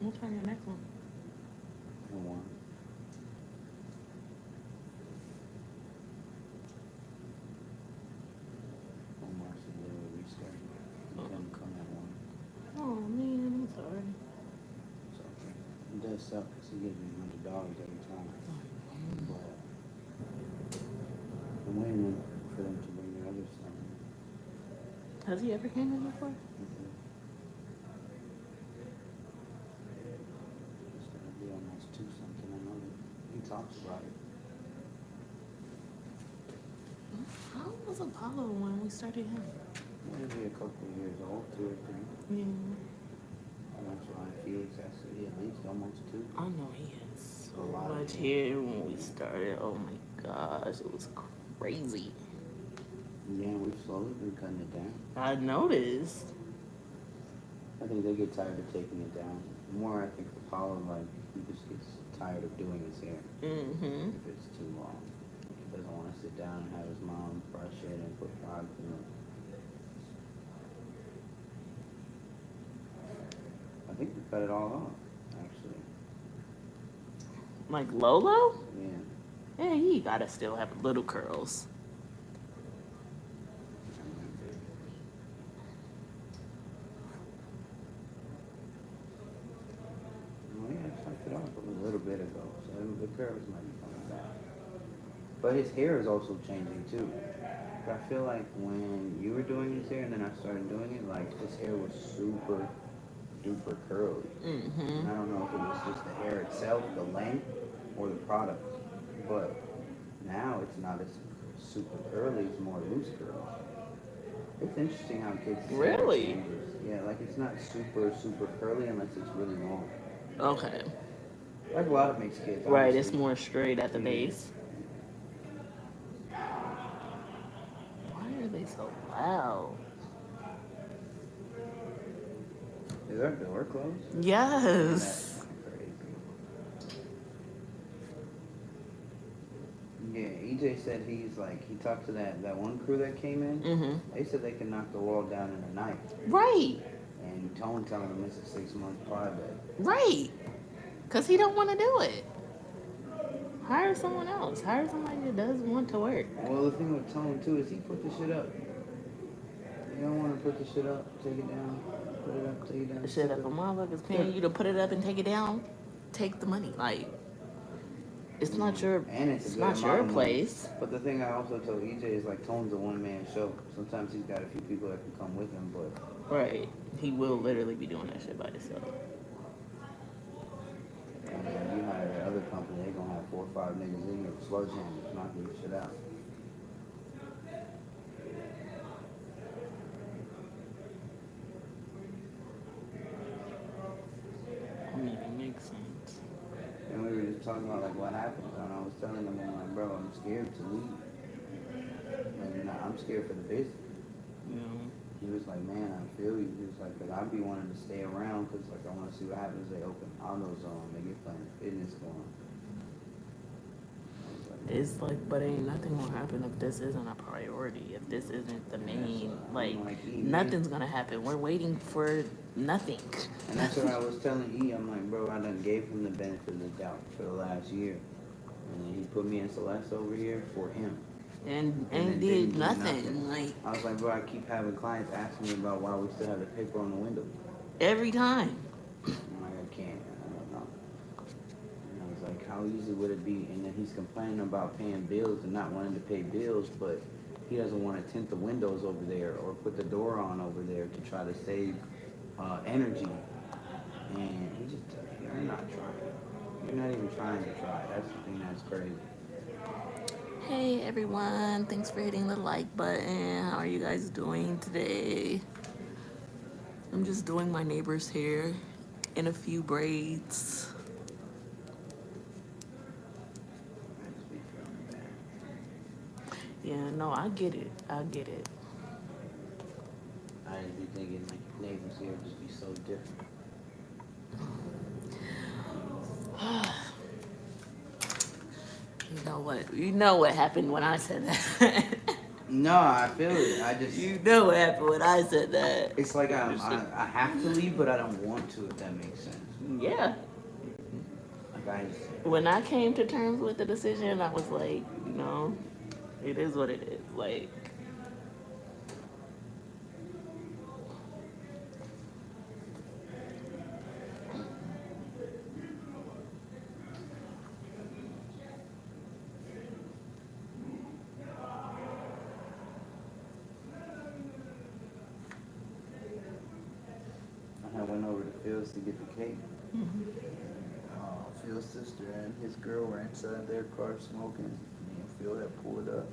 Speaker 1: What's on your next one?
Speaker 2: One. Almost a little restart. You couldn't come at one.
Speaker 1: Oh man, I'm sorry.
Speaker 2: It's okay. It does suck because he gives me $100 every time. But I'm waiting for them to bring the other son.
Speaker 1: Has he ever came in before?
Speaker 2: It's gonna be almost two something. I know that he talks about it.
Speaker 1: How old was Apollo when we started him?
Speaker 2: Maybe a couple of years old, 2 or 3.
Speaker 1: Yeah.
Speaker 2: That's why Felix has to be at least almost 2.
Speaker 1: I know he had so
Speaker 2: A lot of
Speaker 1: much
Speaker 2: hair.
Speaker 1: hair when we started. Oh my gosh, it was crazy.
Speaker 2: Yeah, we've slowly been cutting it down.
Speaker 1: I noticed.
Speaker 2: I think they get tired of taking it down. More, I think Apollo, like, he just gets tired of doing his hair.
Speaker 1: Mm-hmm.
Speaker 2: If it's too long. He doesn't want to sit down and have his mom brush it and put products in it. I think we cut it all off, actually.
Speaker 1: Like Lolo?
Speaker 2: Yeah.
Speaker 1: Yeah, he gotta still have little curls.
Speaker 2: Well, yeah, I chopped it off a little bit ago, so the curves might be coming back. But his hair is also changing too. I feel like when you were doing his hair and then I started doing it, like his hair was super duper curly.
Speaker 1: Mm-hmm.
Speaker 2: And I don't know if it was just the hair itself, the length, or the product. But now it's not as super curly, it's more loose curly. It's interesting how kids' hair
Speaker 1: Really?
Speaker 2: changes. Yeah, like it's not super, super curly unless it's really long.
Speaker 1: Okay.
Speaker 2: Like a lot of mixed kids,
Speaker 1: Right, it's
Speaker 2: honestly.
Speaker 1: more straight at the
Speaker 2: Yeah.
Speaker 1: base. Why are they so loud?
Speaker 2: Is our door closed? Man, that's
Speaker 1: Yes.
Speaker 2: fucking crazy. Yeah, EJ said he's like, he talked to that one crew that came in.
Speaker 1: Mm-hmm.
Speaker 2: They said they can knock the wall down in a night.
Speaker 1: Right.
Speaker 2: And Tone telling him it's a 6-month project.
Speaker 1: Right. Because he don't want to do it. Hire someone else. Hire somebody that does want to work.
Speaker 2: Well, the thing with Tone too is he put the shit up. You don't want to put the shit up, take it down, put it up, take it down.
Speaker 1: Shit, if a motherfucker's paying you to put it up and take it down, take the money. Like, it's not your,
Speaker 2: And it's a
Speaker 1: it's
Speaker 2: good
Speaker 1: not
Speaker 2: amount
Speaker 1: your
Speaker 2: of money.
Speaker 1: place.
Speaker 2: But the thing I also told EJ is like Tone's a one-man show. Sometimes he's got a few people that can come with him, but
Speaker 1: Right. He will literally be doing that shit by himself.
Speaker 2: I mean, if you hire that other company, they're gonna have 4 or 5 niggas in here with sledgehammers knocking your shit out.
Speaker 1: I mean, it makes sense.
Speaker 2: And we were just talking about like what happened, and I was telling him, I'm like, bro, I'm scared to leave. Like, nah, I'm scared for the business.
Speaker 1: You know?
Speaker 2: He was like, man, I feel you. He was like, cause I'd be wanting to stay around, cause like I want to see what happens. They open AutoZone, they get Planet Fitness going. I was like,
Speaker 1: It's like, but ain't nothing will happen if this isn't a priority. If this isn't the main, like, nothing's gonna happen. We're waiting for nothing.
Speaker 2: and that's what I was telling E. I'm like, bro, I done gave him the benefit of the doubt for the last year, and then he put me in Celeste over here for him.
Speaker 1: And
Speaker 2: it
Speaker 1: did
Speaker 2: didn't do
Speaker 1: nothing. Like,
Speaker 2: I was like, bro, I keep having clients asking me about why we still have the paper on the window.
Speaker 1: every time.
Speaker 2: I'm like, I can't, I don't know. And I was like, how easy would it be? And then he's complaining about paying bills and not wanting to pay bills, but he doesn't want to tint the windows over there or put the door on over there to try to save energy. And he just, you're not trying. You're not even trying to try. That's the thing that's crazy.
Speaker 1: Hey everyone, thanks for hitting the like button. How are you guys doing today? I'm just doing my neighbor's hair in a few braids.
Speaker 2: I just be feeling bad.
Speaker 1: Yeah, no, I get it. I get it.
Speaker 2: I just be thinking like neighbors here would just be so different.
Speaker 1: You know what? You know what happened when I said that.
Speaker 2: No, I feel it. I just,
Speaker 1: You know what happened when I said that.
Speaker 2: it's like I have to leave, but I don't want to, if that makes sense.
Speaker 1: Yeah.
Speaker 2: Like I just,
Speaker 1: When I came to terms with the decision, I was like, you know, it is what it is. Like,
Speaker 2: I went over to Phil's to get the cake. Phil's sister and his girl were inside their car smoking. Me and Phil had pulled up.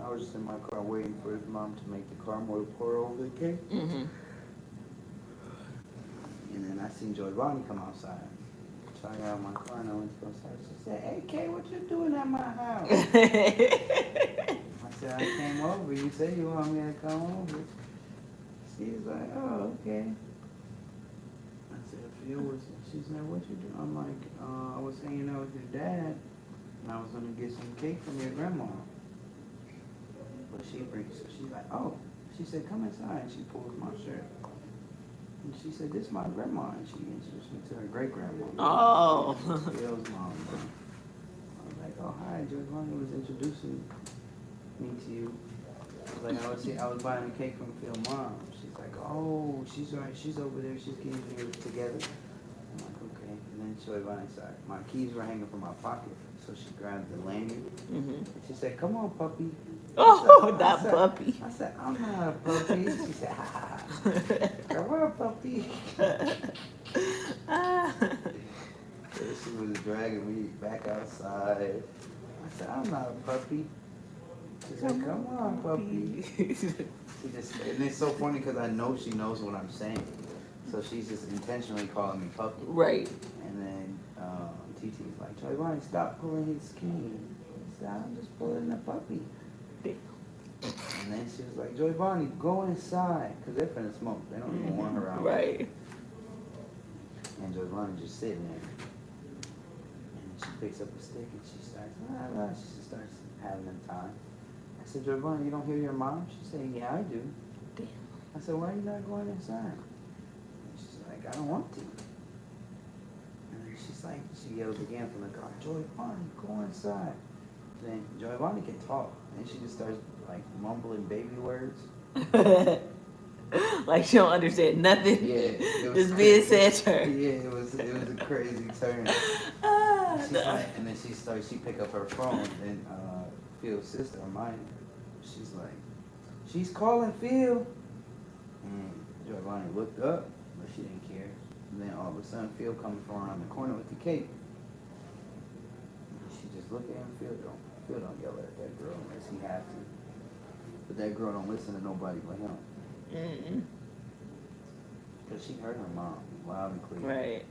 Speaker 2: I was just in my car waiting for his mom to make the car more pour over the cake.
Speaker 1: mm-hmm.
Speaker 2: And then I seen Joy Bonnie come outside. So I got out of my car and I went to go outside. She said, "Hey Kay, what you doing at my house?" I said, "I came over. You said you want me to come over." She was like, "Oh, okay." I said, "Phil was," she said, "What you doing?" I'm like, "I was hanging out with your dad and I was gonna get some cake from your grandma." But she's like, "Oh." She said, "Come inside." And she pulls my shirt. And she said, "This is my grandma." And she introduced me to her great-grandma.
Speaker 1: Oh.
Speaker 2: Phil's mom, bro. I was like, "Oh, hi, Joy Bonnie was introducing me to you." I was like, I was buying a cake from Phil's mom. She's like, "Oh, she's right. She's over there. She's getting it together." I'm like, "Okay." And then Joy Bonnie said, my keys were hanging from my pocket. So she grabbed the lanyard.
Speaker 1: Mm-hmm.
Speaker 2: She said, "Come on, puppy."
Speaker 1: Oh, that puppy.
Speaker 2: I said, "I'm not a puppy." She said, "Ha ha. Come on, puppy." So she was dragging me back outside. I said, "I'm not a puppy." She said, "Come on, puppy." She just, and it's so funny because I know she knows what I'm saying. So she's just intentionally calling me puppy.
Speaker 1: Right.
Speaker 2: And then TT's like, Trayvon, stop pulling his skin. He said, I'm just pulling the puppy.
Speaker 1: Damn.
Speaker 2: And then she was like, Joy Bonnie, go inside. Because they're finna smoke. They don't even want her out.
Speaker 1: Right.
Speaker 2: And Joy Bonnie just sitting there. And she picks up a stick and she starts, she just starts having a time. I said, Joy Bonnie, you don't hear your mom? She said, yeah, I do.
Speaker 1: Damn.
Speaker 2: I said, why are you not going inside? And she's like, I don't want to. And then she's like, she yells again from the car, Joy Bonnie, go inside. Then Joy Bonnie can talk. And she just starts like mumbling baby words.
Speaker 1: Like she don't understand nothing.
Speaker 2: Yeah, it was
Speaker 1: Just being
Speaker 2: crazy.
Speaker 1: said to her.
Speaker 2: Yeah, it was a crazy turn. She's like, and then she pick up her phone and Phil's sister or mine. She's like, she's calling Phil. And Giovanni looked up, but she didn't care. And then all of a sudden, Phil comes from around the corner with the cake. And she just looked at him. Phil don't yell at that girl unless he has to. But that girl don't listen to nobody but him.
Speaker 1: Mm-mm.
Speaker 2: Cause she heard her mom loud and clear.
Speaker 1: Right.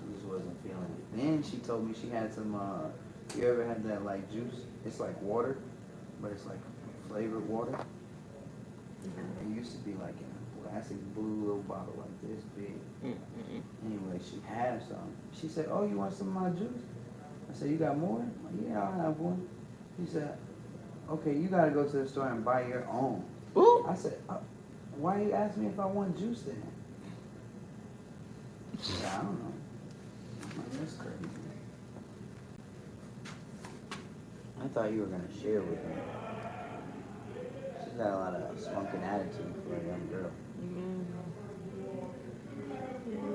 Speaker 2: She just wasn't feeling it. Then she told me she had some. You ever had that like juice? It's like water, but it's like flavored water. It used to be like in a plastic blue little bottle like this big.
Speaker 1: Mm-mm.
Speaker 2: Anyway, she had some. She said, "Oh, you want some of my juice?" I said, "You got more?" I'm like, "Yeah, I'll have one." She said, "Okay, you gotta go to the store and buy your own."
Speaker 1: Ooh.
Speaker 2: I said, "Why you ask me if I want juice then?" She said, "I don't know." I'm like, that's crazy. I thought you were gonna share with me. She's got a lot of spunking attitude for a young girl.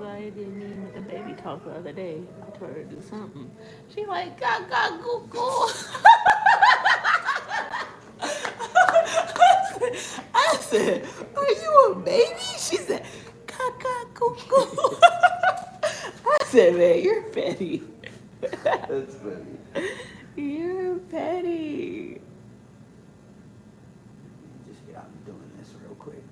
Speaker 1: I didn't mean with the baby talk the other day. I told her to do something. She like, gaga goo goo. I said, are you a baby? She said, gaga goo goo. I said, man, you're petty.
Speaker 2: That's funny.
Speaker 1: You're petty.
Speaker 2: Just get out and doing this real quick.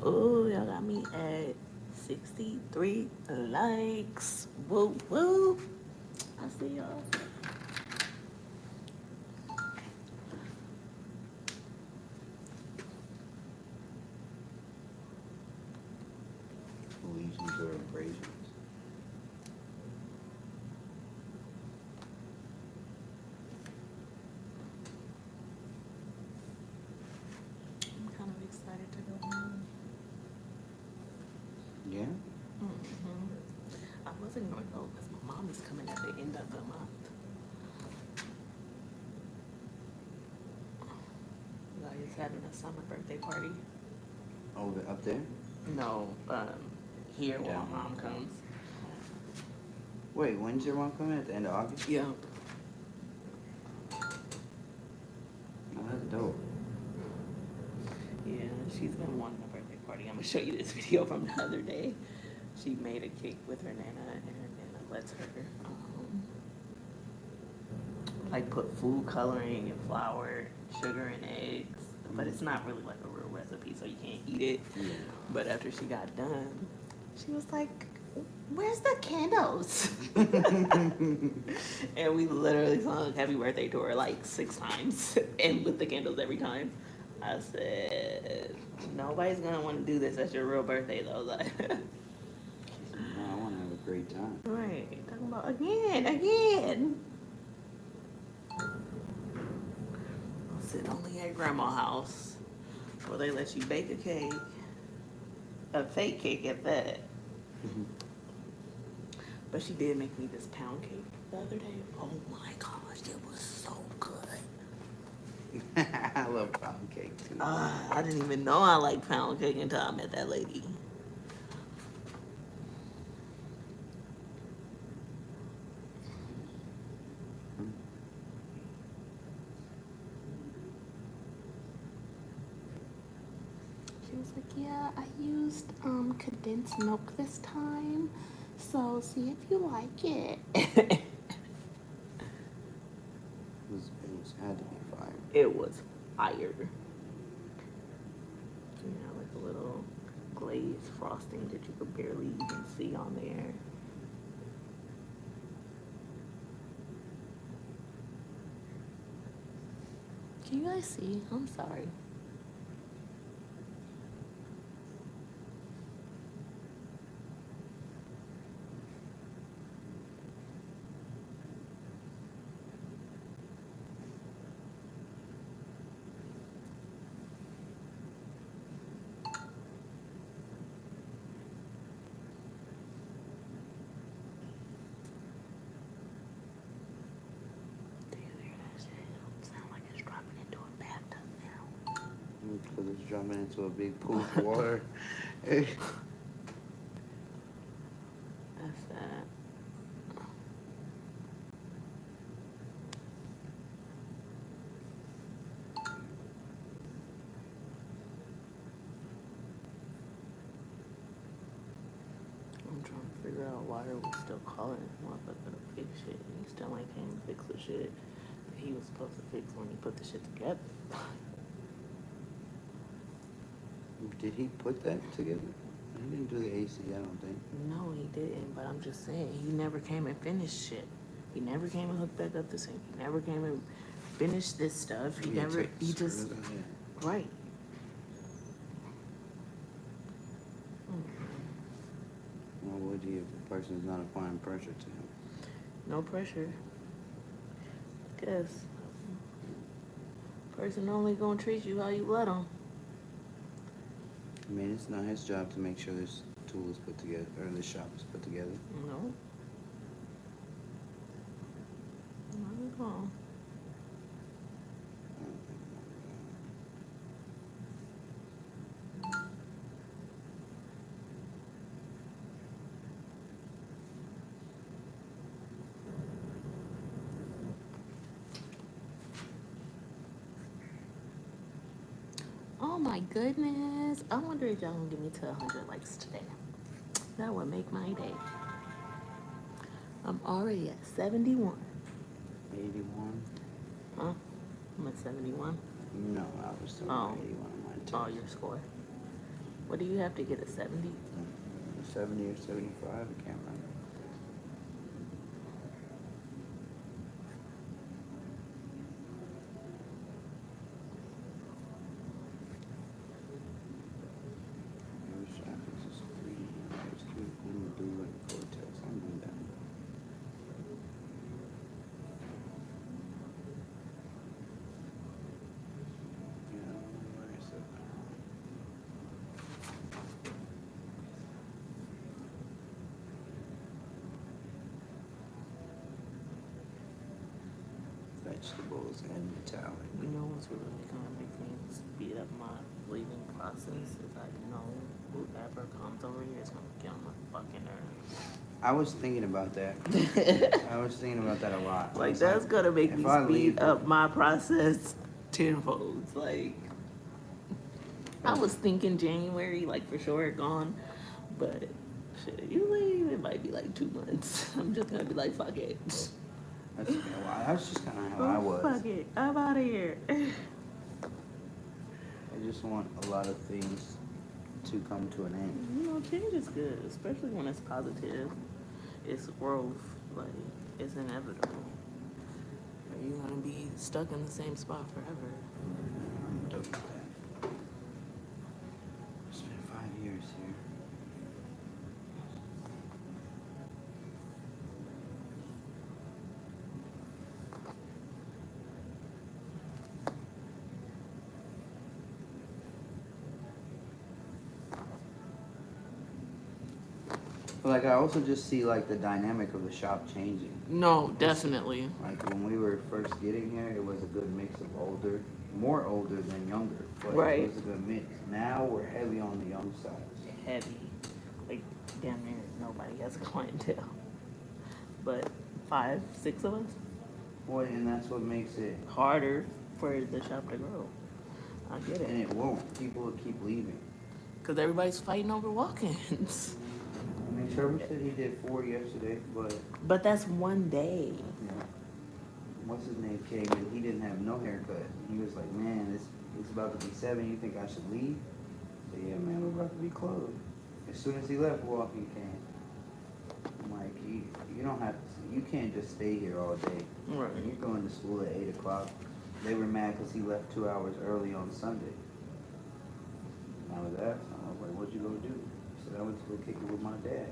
Speaker 1: Oh, y'all got me at 63 likes. Woo woo. I see y'all.
Speaker 2: Luigi's or abrasions.
Speaker 1: I'm kind of excited to go home.
Speaker 2: Yeah?
Speaker 1: I wasn't going to go because my mom is coming at the end of the month. Like, is having a summer birthday party.
Speaker 2: Oh, up there?
Speaker 1: No, here when
Speaker 2: Down
Speaker 1: my mom
Speaker 2: here.
Speaker 1: comes.
Speaker 2: Wait, when's your mom coming? At the end of August?
Speaker 1: Yeah.
Speaker 2: Oh, that's dope.
Speaker 1: Yeah, she's been wanting a birthday party. I'm gonna show you this video from the other day. She made a cake with her nana, and her nana lets her like put food coloring and flour, sugar and eggs. But it's not really like a real recipe, so you can't eat it.
Speaker 2: Yeah.
Speaker 1: But after she got done, she was like, "Where's the candles?" And we literally sung "Happy Birthday" to her like 6 times, and lit the candles every time. I said, nobody's gonna want to do this at your real birthday though. Like,
Speaker 2: She said, no, I want to have a great time.
Speaker 1: right? Talking about again. I'll sit only at grandma's house, where they let you bake a cake, a fake cake at that. But she did make me this pound cake the other day. Oh my gosh, it was so good.
Speaker 2: I love pound cake too.
Speaker 1: I didn't even know I liked pound cake until I met that lady. was like, yeah, I used condensed milk this time, so see if you like it.
Speaker 2: It had to be fire.
Speaker 1: It was fire. You know, like a little glazed frosting that you could barely even see on there. Can you guys see? I'm sorry. Do you hear that shit? It sounds like it's dropping into a bathtub now.
Speaker 2: Because it's dropping into a big pool of water.
Speaker 1: That's that. I'm trying to figure out why are we still calling this motherfucker to fix shit. He still ain't came to fix the shit that he was supposed to fix when he put the shit together.
Speaker 2: Did he put that together? He didn't do the AC, I don't think.
Speaker 1: No, he didn't, but I'm just saying, he never came and finished shit. He never came and hooked back up the sink. He never came and finished this stuff. He
Speaker 2: Yeah,
Speaker 1: never,
Speaker 2: take
Speaker 1: he
Speaker 2: the
Speaker 1: just,
Speaker 2: screws out, yeah.
Speaker 1: right.
Speaker 2: Why would he if the person's not applying pressure to him?
Speaker 1: No pressure. Guess. Person only gonna treat you how you let him.
Speaker 2: I mean, it's not his job to make sure this tool is put together, or this shop is put together.
Speaker 1: No. Not at all.
Speaker 2: I don't think
Speaker 1: Oh my goodness. I wonder if y'all gonna give me to 100 likes today. That would make my day. I'm already at 71.
Speaker 2: 81?
Speaker 1: Huh? I'm at 71.
Speaker 2: No, I was talking
Speaker 1: Oh.
Speaker 2: about 81 on my test.
Speaker 1: Oh, your score. What do you have to get at 70?
Speaker 2: 70 or 75, I can't remember. I wish I could just read. I was too cool to do like Cortex. I'm doing that. Yeah, where is it? Vegetables and metallic.
Speaker 1: You know what's really gonna make me speed up my leaving process is I know whoever comes over here is gonna get on my fucking nerves.
Speaker 2: I was thinking about that. I was thinking about that a lot. I
Speaker 1: Like
Speaker 2: was
Speaker 1: that's gonna make
Speaker 2: if
Speaker 1: me
Speaker 2: I
Speaker 1: speed
Speaker 2: leave-
Speaker 1: up my process tenfold. Like I was thinking January, like for sure gone, but shit, you leave, it might be like 2 months. I'm just gonna be like, fuck it.
Speaker 2: That's, that's just kind of how I was.
Speaker 1: Fuck it, I'm out of here.
Speaker 2: I just want a lot of things to come to an end.
Speaker 1: You know, change is good, especially when it's positive. It's growth, like it's inevitable. Are you gonna be stuck in the same spot forever?
Speaker 2: I'm done with that. It's been 5 years here. But like I also just see like the dynamic of the shop changing.
Speaker 1: No, definitely.
Speaker 2: Like when we were first getting here, it was a good mix of older, more older than younger. But
Speaker 1: Right.
Speaker 2: It was a good mix. Now we're heavy on the young side.
Speaker 1: Heavy. Like damn near nobody has a clientele. But 5, 6 of us?
Speaker 2: Boy, and that's what makes it,
Speaker 1: Harder for the shop to grow. I get
Speaker 2: and
Speaker 1: it.
Speaker 2: it won't. People will keep leaving.
Speaker 1: Because everybody's fighting over walk-ins.
Speaker 2: I mean, Trevor said he did 4 yesterday, but
Speaker 1: But that's one day.
Speaker 2: you know, what's his name came and he didn't have no haircut. He was like, man, it's about to be 7. You think I should leave? I said, yeah, man, we're about to be closed. As soon as he left, walking came. I'm like, you don't have to. You can't just stay here all day.
Speaker 1: Right.
Speaker 2: You're going to school at 8 o'clock. They were mad because he left 2 hours early on Sunday. And I was asking him, I was like, what'd you go do? He said, I went to go kick it with my dad.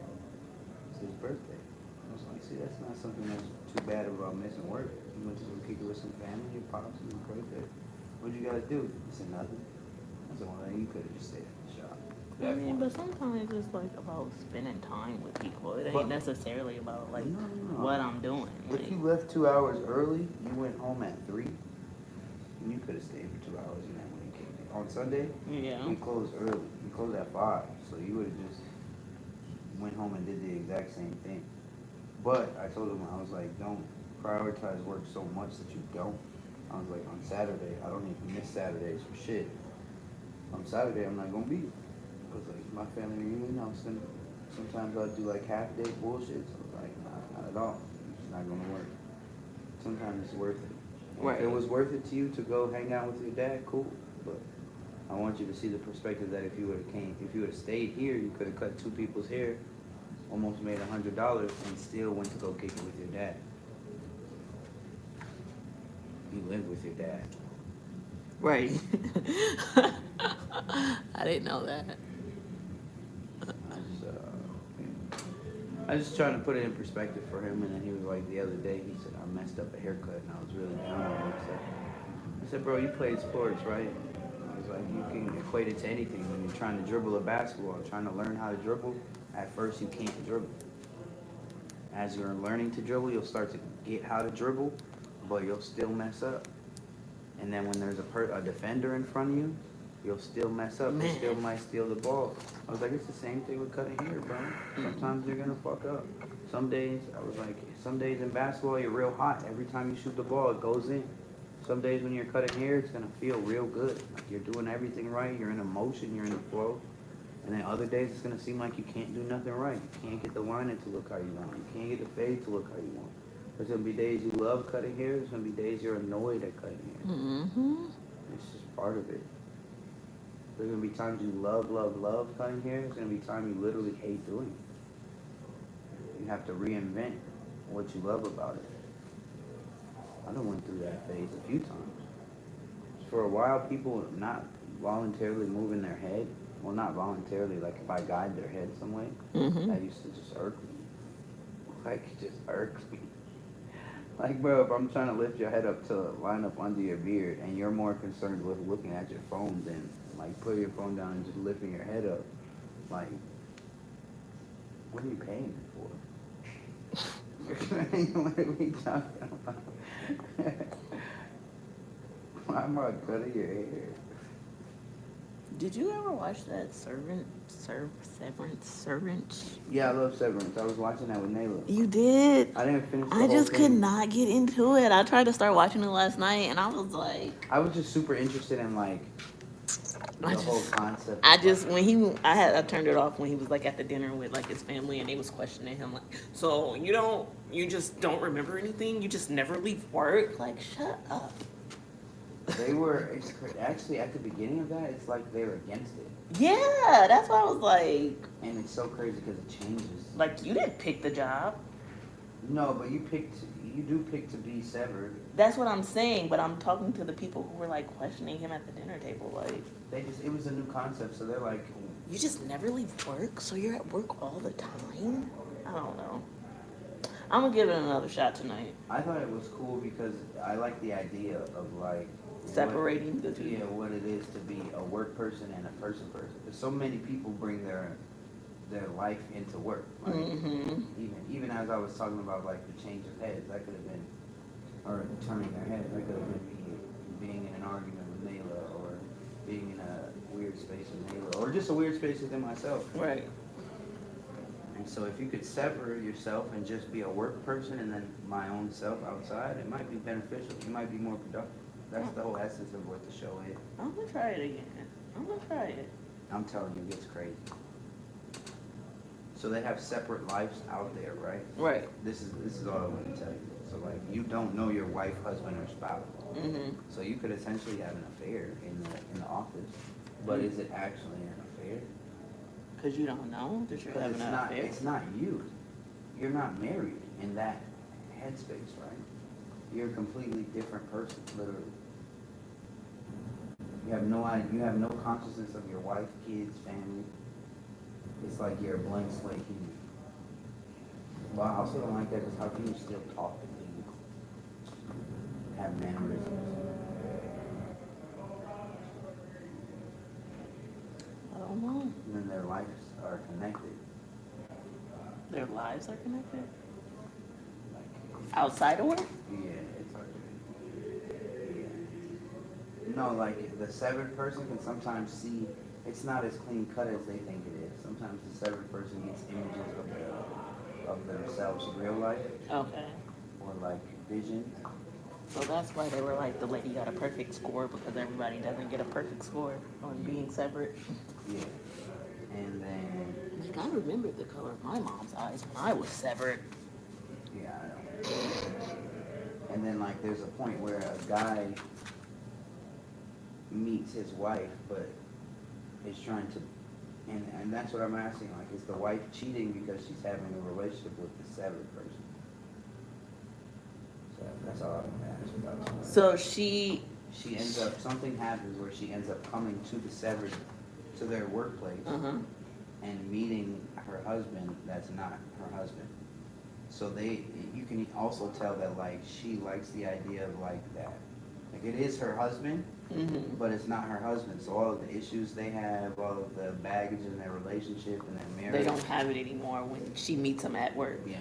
Speaker 2: It's his birthday. I was like, see, that's not something that's too bad about missing work. You went to go kick it with some family, your pops, and your birthday. What'd you guys do? He said, nothing. I said, well, then you could have just stayed at the shop.
Speaker 1: I mean, but sometimes it's like about spending time with people. It ain't
Speaker 2: But-
Speaker 1: necessarily about like
Speaker 2: No.
Speaker 1: what I'm doing.
Speaker 2: If
Speaker 1: Like,
Speaker 2: you left 2 hours early, you went home at 3, and you could have stayed for 2 hours and then when you came in. On Sunday,
Speaker 1: yeah.
Speaker 2: we closed early. We closed at 5, so you would have just went home and did the exact same thing. But I told him, I was like, don't prioritize work so much that you don't. I was like, on Saturday, I don't even miss Saturdays for shit. On Saturday, I'm not gonna be. Because like my family reunion, sometimes I'll do like half day bullshit. So I was like, nah, not at all. It's not gonna work. Sometimes it's worth it.
Speaker 1: Right.
Speaker 2: If it was worth it to you to go hang out with your dad, cool. But I want you to see the perspective that if you would have stayed here, you could have cut 2 people's hair, almost made $100, and still went to go kick it with your dad. You live with your dad.
Speaker 1: Right. I didn't know that.
Speaker 2: I was just trying to put it in perspective for him, and then he was like, the other day, he said, I messed up a haircut, and I was really down on it. I said, bro, you played sports, right? I was like, you can equate it to anything. When you're trying to dribble a basketball, trying to learn how to dribble, at first you can't dribble. As you're learning to dribble, you'll start to get how to dribble, but you'll still mess up. And then when there's a defender in front of you, you'll still mess up. You still might steal the ball. I was like, it's the same thing with cutting hair, bro. Sometimes you're gonna fuck up. Some days, some days in basketball, you're real hot. Every time you shoot the ball, it goes in. Some days when you're cutting hair, it's gonna feel real good. Like you're doing everything right. You're in a motion. You're in a flow. And then other days, it's gonna seem like you can't do nothing right. You can't get the lining to look how you want. You can't get the fade to look how you want. There's gonna be days you love cutting hair. There's gonna be days you're annoyed at cutting hair.
Speaker 1: Mm-hmm.
Speaker 2: It's just part of it. There's gonna be times you love cutting hair. There's gonna be times you literally hate doing it. You have to reinvent what you love about it. I done went through that phase a few times. For a while, people not voluntarily moving their head. Well, not voluntarily, like if I guide their head some way, that used to just irk me. Like, it just irks me. Like, bro, if I'm trying to lift your head up to line up under your beard and you're more concerned with looking at your phone than, like, putting your phone down and just lifting your head up, like, what are you paying me for? What are we talking about? Why am I cutting your hair?
Speaker 1: Did you ever watch that Severance?
Speaker 2: Yeah, I love Severance. I was watching that with Nayla.
Speaker 1: You did?
Speaker 2: I didn't finish the
Speaker 1: I
Speaker 2: whole
Speaker 1: just
Speaker 2: thing.
Speaker 1: could not get into it. I tried to start watching it last night, and I was like,
Speaker 2: I was just super interested in, like, the whole concept.
Speaker 1: I turned it off when he was like at the dinner with like his family, and they was questioning him like, so you just don't remember anything? You just never leave work? Like, shut up.
Speaker 2: Actually, at the beginning of that, it's like they were against it.
Speaker 1: Yeah, that's why I was like,
Speaker 2: And it's so crazy because it changes.
Speaker 1: like, you didn't pick the job.
Speaker 2: No, but you do pick to be severed.
Speaker 1: That's what I'm saying, but I'm talking to the people who were like questioning him at the dinner table, like,
Speaker 2: It was a new concept, so they're like,
Speaker 1: you just never leave work, so you're at work all the time? I don't know. I'm gonna give it another shot tonight.
Speaker 2: I thought it was cool because I like the idea of like
Speaker 1: Separating the two.
Speaker 2: Yeah, what it is to be a work person and a person. There's so many people bring their life into work. Like, even as I was talking about like the change of heads, that could have been, or turning their heads, that could have been me being in an argument with Nayla, or being in a weird space with Nayla, or just a weird space within myself.
Speaker 1: Right.
Speaker 2: And so if you could separate yourself and just be a work person and then my own self outside, it might be beneficial. You might be more productive. That's the whole essence of what the show is.
Speaker 1: I'm gonna try it again. I'm gonna try it.
Speaker 2: I'm telling you, it gets crazy. So they have separate lives out there, right?
Speaker 1: Right.
Speaker 2: This is all I want to tell you. So like, you don't know your wife, husband, or spouse.
Speaker 1: Mm-hmm.
Speaker 2: So you could essentially have an affair in the office, but is it actually an affair?
Speaker 1: Because you don't know that you're
Speaker 2: Because
Speaker 1: having an affair.
Speaker 2: it's not you. You're not married in that headspace, right? You're a completely different person, literally. You have no idea. You have no consciousness of your wife, kids, family. It's like you're a blank slate human. Well, I also don't like that because how can you still talk and have mannerisms?
Speaker 1: I don't know.
Speaker 2: And then their lives are connected.
Speaker 1: Their lives are connected?
Speaker 2: Like,
Speaker 1: Outside of work?
Speaker 2: yeah, it's hard to. Yeah. No, like the severed person can sometimes see. It's not as clean cut as they think it is. Sometimes the severed person gets images of themselves in real life,
Speaker 1: Okay.
Speaker 2: or like visions.
Speaker 1: So that's why they were like, the lady got a perfect score because everybody doesn't get a perfect score on being separate.
Speaker 2: Yeah. And then,
Speaker 1: Like, I remember the color of my mom's eyes when I was severed.
Speaker 2: yeah, I know. And then like there's a point where a guy meets his wife, but is trying to, and that's what I'm asking, like, is the wife cheating because she's having a relationship with the severed person? So that's all I'm gonna ask about.
Speaker 1: So she
Speaker 2: She ends up, something happens where she ends up coming to the severed, to their workplace, and meeting her husband that's not her husband. So you can also tell that like she likes the idea of like that. Like it is her husband, but it's not her husband. So all of the issues they have, all of the baggage in their relationship and their marriage.
Speaker 1: they don't have it anymore when she meets him at work.
Speaker 2: Yeah.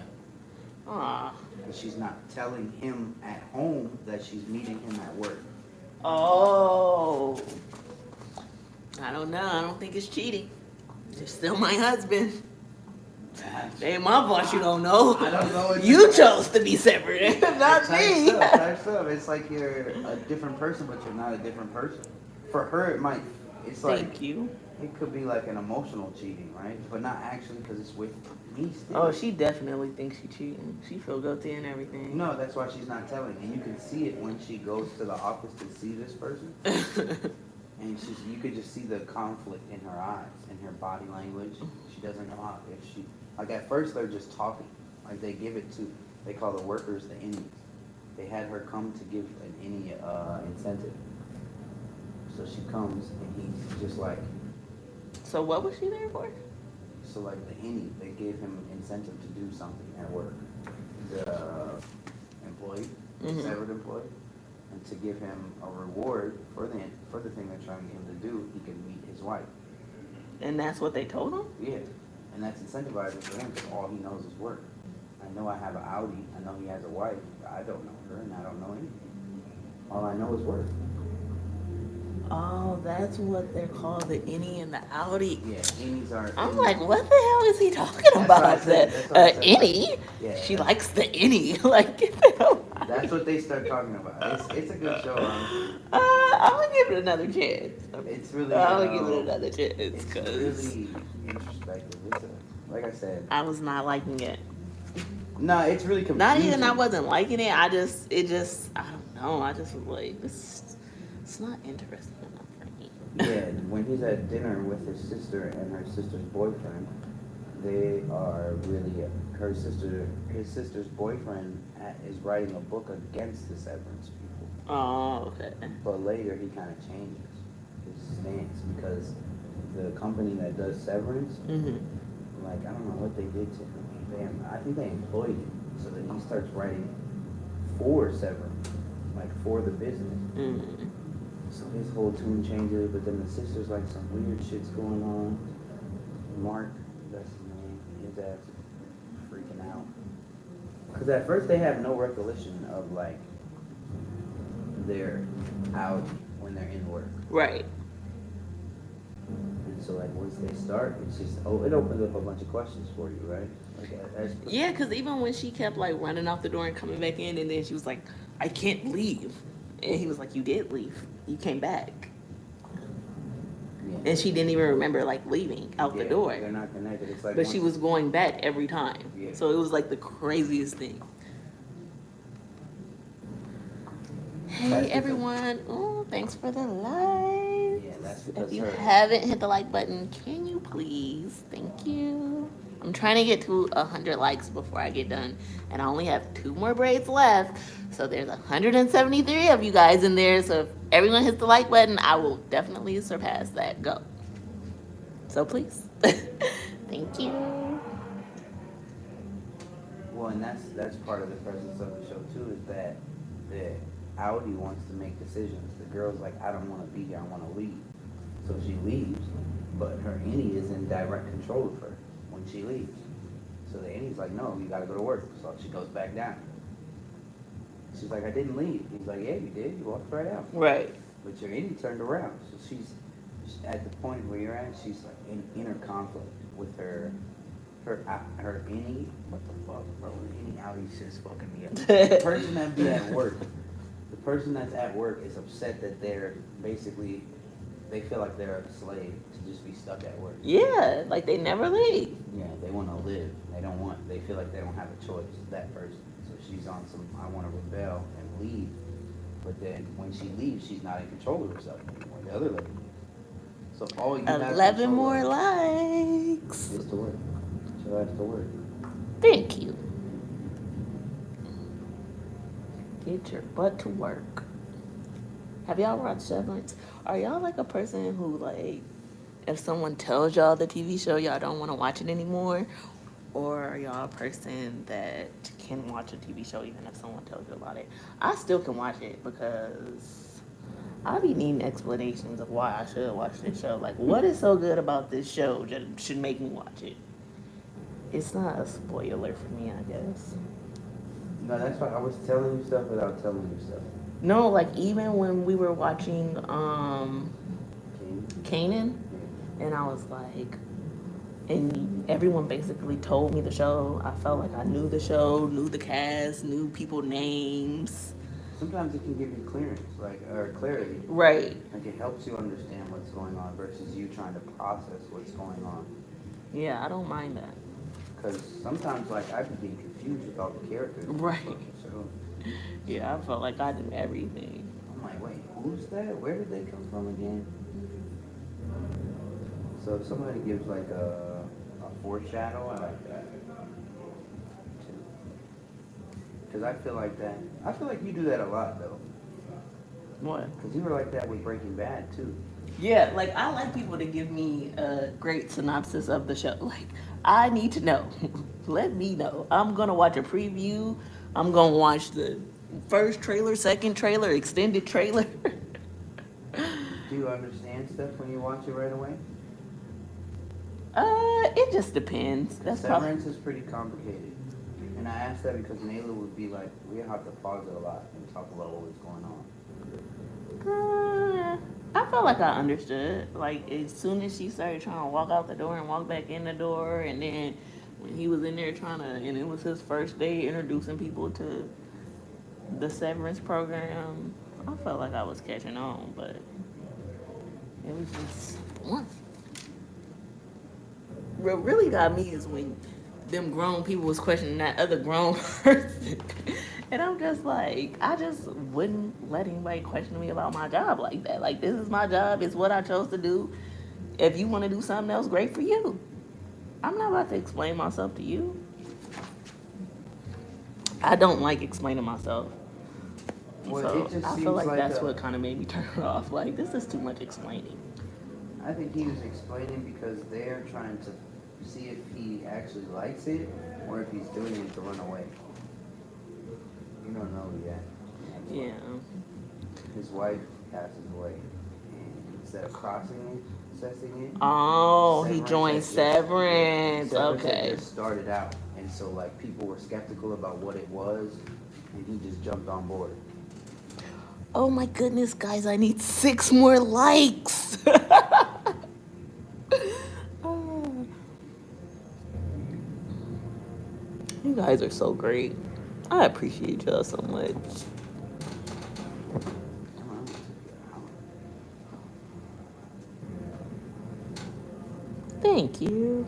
Speaker 1: Ah.
Speaker 2: But she's not telling him at home that she's meeting him at work.
Speaker 1: Oh. I don't know. I don't think it's cheating. You're still my husband. They ain't my boss, you don't know.
Speaker 2: I don't know.
Speaker 1: You chose to be separate, not me.
Speaker 2: Types up. It's like you're a different person, but you're not a different person. For her, it's like.
Speaker 1: Thank you.
Speaker 2: It could be like an emotional cheating, right? But not actually because it's with me still.
Speaker 1: Oh, she definitely thinks she cheating. She feel guilty and everything.
Speaker 2: No, that's why she's not telling. And you can see it when she goes to the office to see this person. And you could just see the conflict in her eyes, in her body language. She doesn't know how, like at first they're just talking. Like they call the workers the innies. They had her come to give an innie incentive. So she comes and he's just like.
Speaker 1: So what was she there for?
Speaker 2: So like the innie, they gave him incentive to do something at work. The employee, severed employee. And to give him a reward for the thing they're trying to get him to do, he can meet his wife.
Speaker 1: And that's what they told him?
Speaker 2: Yeah, and that's incentivizing for him because all he knows is work. I know I have an Audi, I know he has a wife, but I don't know her and I don't know anything. All I know is work.
Speaker 1: Oh, that's what they're called, the innie and the outie.
Speaker 2: Yeah, innies are.
Speaker 1: I'm like, what the hell is he talking about? The innie?
Speaker 2: Yeah,
Speaker 1: she likes the innie. Like, get the hell out.
Speaker 2: That's what they start talking about. It's a good show.
Speaker 1: I'm gonna give it another chance.
Speaker 2: It's really.
Speaker 1: I'm gonna give it another chance
Speaker 2: It's
Speaker 1: because
Speaker 2: really introspective. Like I said.
Speaker 1: I was not liking it.
Speaker 2: No, it's really confusing.
Speaker 1: Not even I wasn't liking it. I don't know. I just was like, it's not interesting enough for me.
Speaker 2: Yeah, when he's at dinner with his sister and her sister's boyfriend, they are really his sister's boyfriend is writing a book against the Severance people.
Speaker 1: Oh, okay.
Speaker 2: But later he kind of changes his stance because the company that does Severance, like I don't know what they did to him. I think they employed him, so then he starts writing for Severance, like for the business. So his whole tune changes, but then the sister's like some weird shit's going on. Mark, that's his name, his ass is freaking out. Because at first they have no recollection of like they're out when they're in work.
Speaker 1: Right.
Speaker 2: And so like once they start, it's just, it opens up a bunch of questions for you, right? Like,
Speaker 1: Yeah, because even when she kept like running out the door and coming back in, and then she was like, I can't leave. And he was like, you did leave. You came back.
Speaker 2: Yeah.
Speaker 1: And she didn't even remember like leaving out the
Speaker 2: Yeah,
Speaker 1: door.
Speaker 2: They're not connected. It's like
Speaker 1: But she
Speaker 2: once-
Speaker 1: was going back every time.
Speaker 2: Yeah.
Speaker 1: So it was like the craziest thing. Hey
Speaker 2: That's because-
Speaker 1: everyone. Oh, thanks for the like.
Speaker 2: Yeah, that's
Speaker 1: If
Speaker 2: because
Speaker 1: you
Speaker 2: her.
Speaker 1: haven't hit the like button, can you please? Thank you. I'm trying to get to 100 likes before I get done. And I only have 2 more braids left. So there's 173 of you guys in there. So if everyone hits the like button, I will definitely surpass that. Go. So please. Thank you.
Speaker 2: Well, and that's part of the presence of the show too, is that the Audi wants to make decisions. The girl's like, I don't want to be here, I want to leave. So she leaves, but her innie is in direct control of her when she leaves. So the innie's like, no, you got to go to work. So she goes back down. She's like, I didn't leave. He's like, yeah, you did. You walked right out.
Speaker 1: Right.
Speaker 2: But your innie turned around. So she's at the point where you're at. She's like in inner conflict with her innie. What the fuck, bro? The innie Audi shit's fucking me up. The person that be at work. The person that's at work is upset that they're basically, they feel like they're a slave to just be stuck at work.
Speaker 1: Yeah, like they never leave.
Speaker 2: Yeah, they want to live. They feel like they don't have a choice, that person. So she's on some, I want to rebel and leave. But then when she leaves, she's not in control of herself anymore, the other lady. So all you have
Speaker 1: 11
Speaker 2: control
Speaker 1: more
Speaker 2: of
Speaker 1: likes.
Speaker 2: is to work. She has to work.
Speaker 1: Thank you. Get your butt to work. Have y'all watched Severance? Are y'all like a person who like, if someone tells y'all the TV show, y'all don't want to watch it anymore? Or are y'all a person that can watch a TV show even if someone tells you about it? I still can watch it because I be needing explanations of why I should watch this show. Like, what is so good about this show that should make me watch it? It's not a spoiler for me, I guess.
Speaker 2: No, that's why I was telling you stuff without telling you stuff.
Speaker 1: No, like even when we were watching
Speaker 2: Okay?
Speaker 1: Kanan, and I was like, and everyone basically told me the show. I felt like I knew the show, knew the cast, knew people names.
Speaker 2: Sometimes it can give you clearance, or clarity.
Speaker 1: Right.
Speaker 2: Like it helps you understand what's going on versus you trying to process what's going on.
Speaker 1: Yeah, I don't mind that.
Speaker 2: Because sometimes, like, I've been getting confused with all the characters.
Speaker 1: Right.
Speaker 2: So
Speaker 1: Yeah, I felt like I knew everything.
Speaker 2: I'm like, wait, who's that? Where did they come from again? So if somebody gives like a foreshadow, I like that. Because I feel like that. I feel like you do that a lot though.
Speaker 1: What?
Speaker 2: Because you were like that with Breaking Bad too.
Speaker 1: Yeah, like I like people to give me a great synopsis of the show. Like, I need to know. Let me know. I'm gonna watch a preview. I'm gonna watch the first trailer, second trailer, extended trailer.
Speaker 2: Do you understand stuff when you watch it right away?
Speaker 1: It just depends. That's probably.
Speaker 2: Severance is pretty complicated. And I asked that because Nayla would be like, we have to pause it a lot and talk about what was going on.
Speaker 1: I felt like I understood. Like, as soon as she started trying to walk out the door and walk back in the door, and then when he was in there trying to, and it was his first day introducing people to the Severance program, I felt like I was catching on, but it was just one. What really got me is when them grown people was questioning that other grown person. And I'm just like, I just wouldn't let anybody question me about my job like that. Like, this is my job. It's what I chose to do. If you want to do something else, great for you. I'm not about to explain myself to you. I don't like explaining myself.
Speaker 2: Well,
Speaker 1: So
Speaker 2: it just
Speaker 1: I
Speaker 2: seems
Speaker 1: feel like
Speaker 2: like
Speaker 1: that's what kind of made me turn it off. Like, this is too much explaining.
Speaker 2: I think he was explaining because they're trying to see if he actually likes it or if he's doing it to run away. You don't know yet.
Speaker 1: Yeah.
Speaker 2: His wife passes away, and instead of assessing it.
Speaker 1: Oh, he joined
Speaker 2: had
Speaker 1: Severance.
Speaker 2: Severance had
Speaker 1: Okay.
Speaker 2: just started out, and so like people were skeptical about what it was, and he just jumped on board.
Speaker 1: Oh my goodness, guys, I need 6 more likes. You guys are so great. I appreciate y'all so much. Thank you.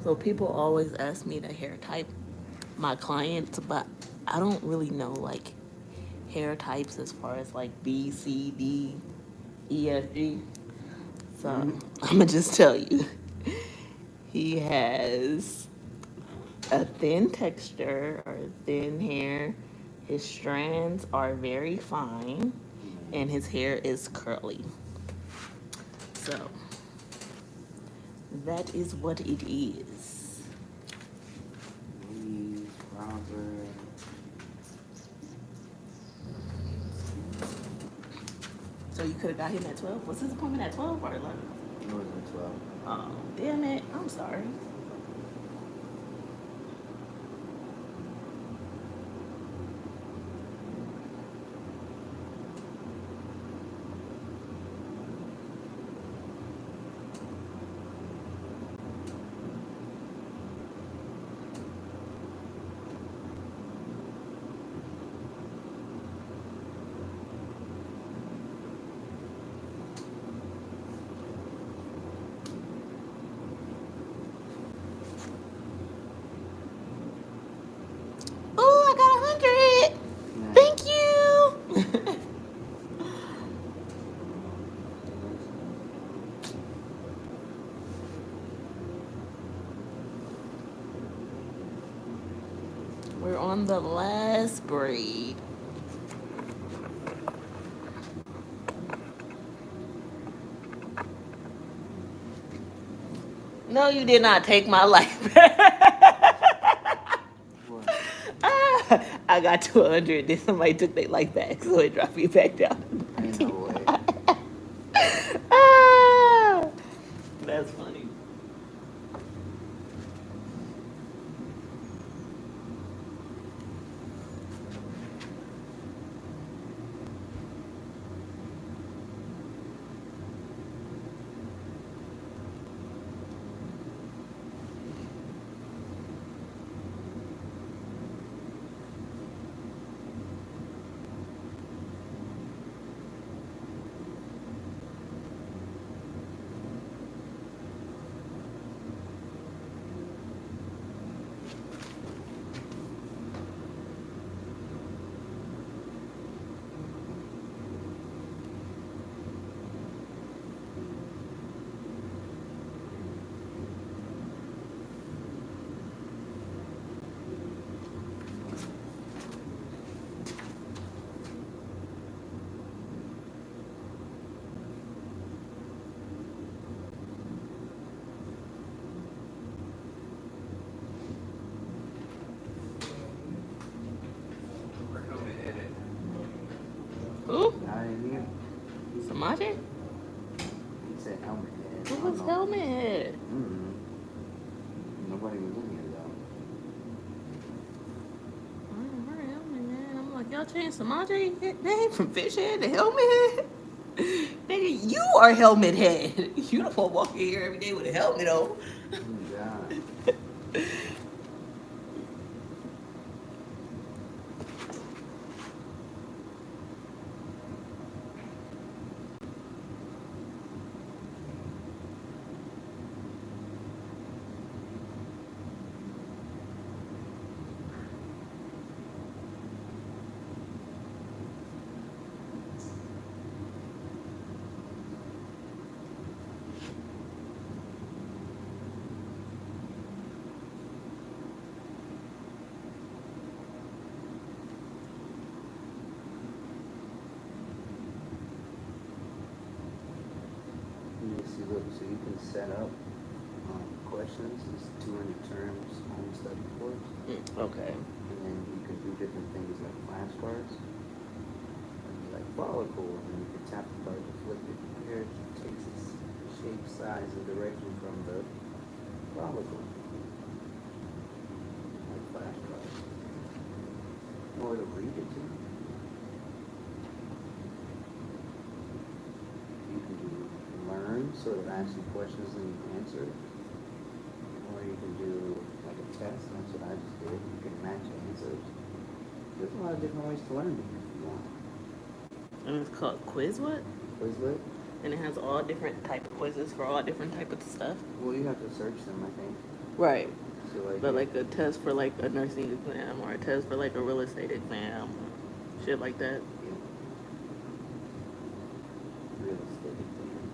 Speaker 1: So people always ask me to hair type my clients, but I don't really know like hair types as far as like B, C, D, E, F, G. So I'm gonna just tell you, he has a thin texture or thin hair. His strands are very fine, and his hair is curly. So that is what it is.
Speaker 2: Please, Barber.
Speaker 1: So you could have got him at 12. Was his appointment at 12 or 11?
Speaker 2: It was a 12.
Speaker 1: Oh, damn it. I'm sorry. Oh, I got 100. Thank you. We're on the last braid. No, you did not take my life back.
Speaker 2: What?
Speaker 1: I got to 100. Then somebody took their life back, so it dropped me back down.
Speaker 2: Ain't no way.
Speaker 1: Ah, that's funny. Who?
Speaker 2: I didn't hear.
Speaker 1: Samaje?
Speaker 2: He said helmet head.
Speaker 1: Who was Helmet Head?
Speaker 2: Nobody was in here though.
Speaker 1: I ain't heard Helmet Head. I'm like, y'all changed Samaje name from Fish Head to Helmet Head? Nigga, you are Helmet Head. You the one walking here every day with a helmet on.
Speaker 2: Oh God. You see, look, so you can set up questions. It's 200 terms on study course,
Speaker 1: Okay.
Speaker 2: and then you can do different things like flashcards, like follicle, and you can tap the card to flip it. Here it takes its shape, size, and direction from the follicle, like flashcards. Or to read it to you. You can do learn, sort of ask you questions and you answer it. Or you can do like a test, that's what I just did. You can match answers. There's a lot of different ways to learn it if you want.
Speaker 1: And it's called Quiz what?
Speaker 2: Quizlet?
Speaker 1: and it has all different type of quizzes for all different type of stuff.
Speaker 2: Well, you have to search them, I think.
Speaker 1: Right.
Speaker 2: So, like,
Speaker 1: But
Speaker 2: yeah.
Speaker 1: like a test for like a nursing exam or a test for like a real estate exam, shit like that.
Speaker 2: Yeah. Real estate exam.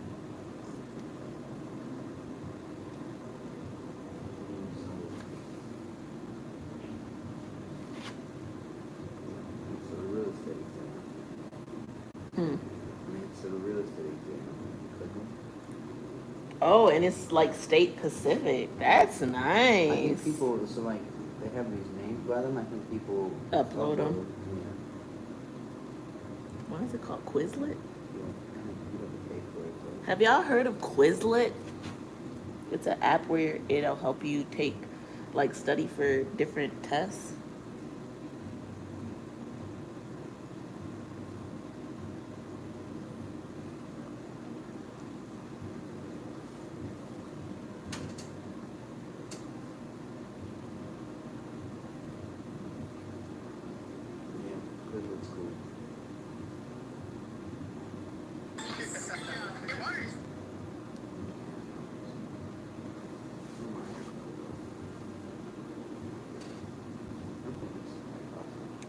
Speaker 2: So the real estate exam.
Speaker 1: Hmm.
Speaker 2: So the real estate exam. Click 'em.
Speaker 1: Oh, and it's like state Pacific. That's
Speaker 2: I
Speaker 1: nice.
Speaker 2: think people, so like, they have these names by them. I think people
Speaker 1: Upload 'em.
Speaker 2: Yeah.
Speaker 1: What is it called? Quizlet?
Speaker 2: Yeah. I think you have to pay for it. So.
Speaker 1: Have y'all heard of Quizlet? It's an app where it'll help you take, like, study for different tests.
Speaker 2: Yeah, Quizlet's cool.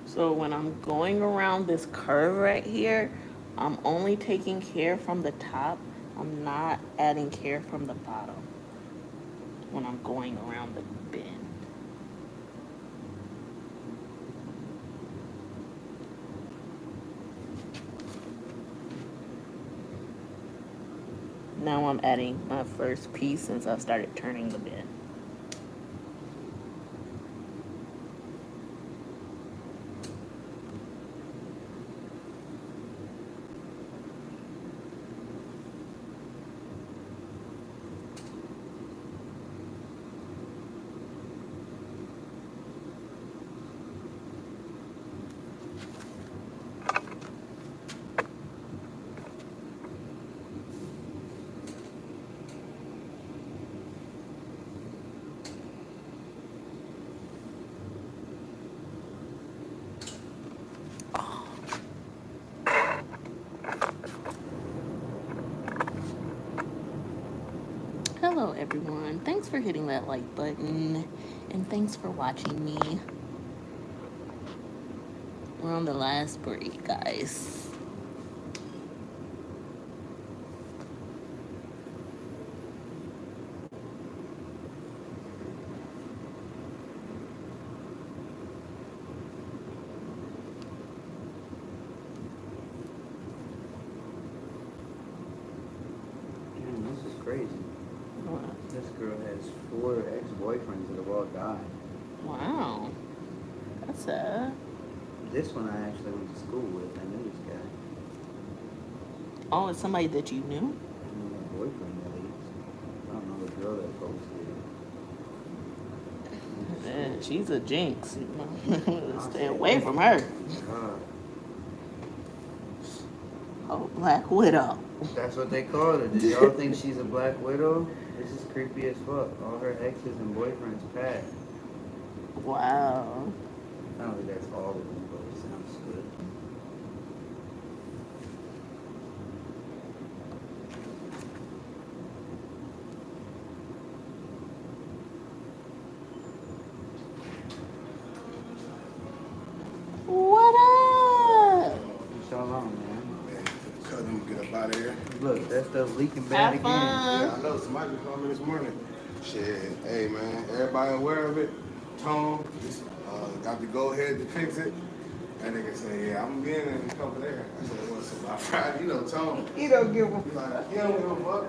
Speaker 1: So when I'm going around this curve right here, I'm only taking care from the top. I'm not adding care from the bottom when I'm going around the bend. Now I'm adding my first piece since I started turning the bend. Hello everyone, thanks for hitting that like button and thanks for watching me. We're on the last break, guys.
Speaker 2: Damn, this is crazy.
Speaker 1: What?
Speaker 2: This girl has 4 ex-boyfriends that have all died.
Speaker 1: Wow, that's sad.
Speaker 2: This one I actually went to school with. I knew this guy.
Speaker 1: Oh, it's somebody that you knew?
Speaker 2: I knew my boyfriend at least. I don't know the girl that posted it.
Speaker 1: Yeah, she's a jinx. Stay away from her.
Speaker 2: God.
Speaker 1: Oh, Black Widow.
Speaker 2: That's what they called her. Did y'all think she's a Black Widow? This is creepy as fuck. All her exes and boyfriends passed.
Speaker 1: Wow.
Speaker 2: I don't think that's all of them, but it sounds good.
Speaker 1: What up?
Speaker 2: What's y'all on, man?
Speaker 5: Cut them, get up out of here.
Speaker 2: Look, that stuff leaking bad
Speaker 1: Have
Speaker 2: again.
Speaker 1: fun.
Speaker 5: Yeah, I know somebody called me this morning. Shit, hey man, everybody aware of it. Tone got to go ahead to fix it. That nigga say, yeah, I'm being in a couple there. I said, what's about Friday? You know, Tone.
Speaker 2: He don't give a
Speaker 5: He like, he don't give a fuck.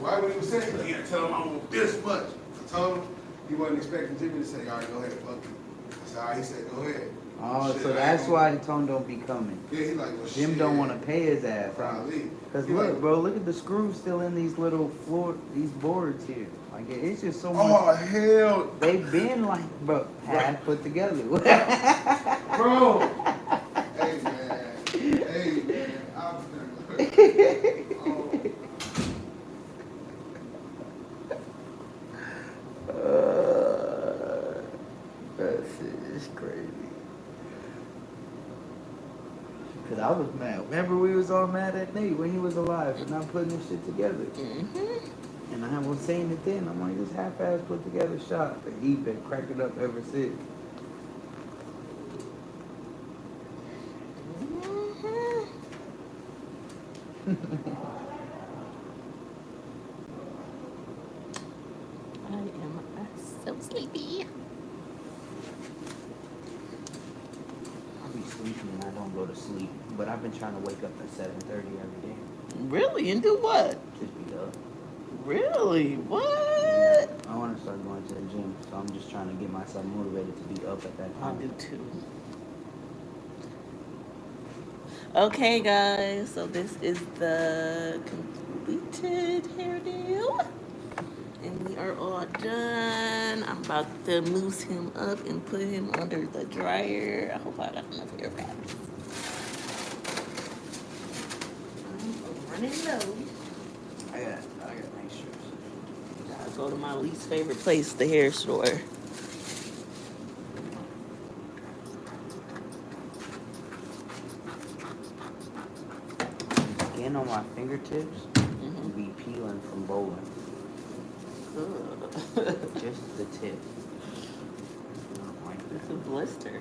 Speaker 5: Why would he say it? Yeah, tell him I want this much. I told him he wasn't expecting Jimmy to say, all right, go ahead, fuck you. I said, all right, he said, go ahead.
Speaker 2: Oh,
Speaker 5: Shit,
Speaker 2: so
Speaker 5: I
Speaker 2: that's
Speaker 5: ain't
Speaker 2: why the Tone don't be coming.
Speaker 5: Yeah, he like, well,
Speaker 2: Jim
Speaker 5: shit.
Speaker 2: don't want to pay his ass.
Speaker 5: Probably.
Speaker 2: Cause
Speaker 5: He
Speaker 2: look,
Speaker 5: like,
Speaker 2: bro, look at the screws still in these little these boards here. Like it's just so much.
Speaker 5: oh, hell.
Speaker 2: They've been like, bro, half put together.
Speaker 5: Bro. Hey, man. Hey, man. I'm
Speaker 2: That shit is crazy. Cause I was mad. Remember we was all mad at Nate when he was alive for not putting this shit together.
Speaker 1: Mm-hmm.
Speaker 2: And I was saying it then. I'm like, this half-ass put together shot. But he been cracking up ever since.
Speaker 1: I am so sleepy.
Speaker 2: I be sleeping and I don't go to sleep. But I've been trying to wake up at 7:30 every day.
Speaker 1: Really? And do what?
Speaker 2: Just be up.
Speaker 1: Really?
Speaker 2: Yeah.
Speaker 1: What?
Speaker 2: I want to start going to the gym. So I'm just trying to get myself motivated to be up at that
Speaker 1: I
Speaker 2: time.
Speaker 1: do too. Okay, guys. So this is the completed hairdo. And we are all done. I'm about to loose him up and put him under the dryer. I hope I got enough hair wraps. I'm running low.
Speaker 2: I got nice shirts.
Speaker 1: Gotta go to my least favorite place, the hair store.
Speaker 2: Skin on my fingertips
Speaker 1: Mm-hmm.
Speaker 2: be peeling from bowling. Just the tip. I don't like
Speaker 1: It's
Speaker 2: that.
Speaker 1: a blister.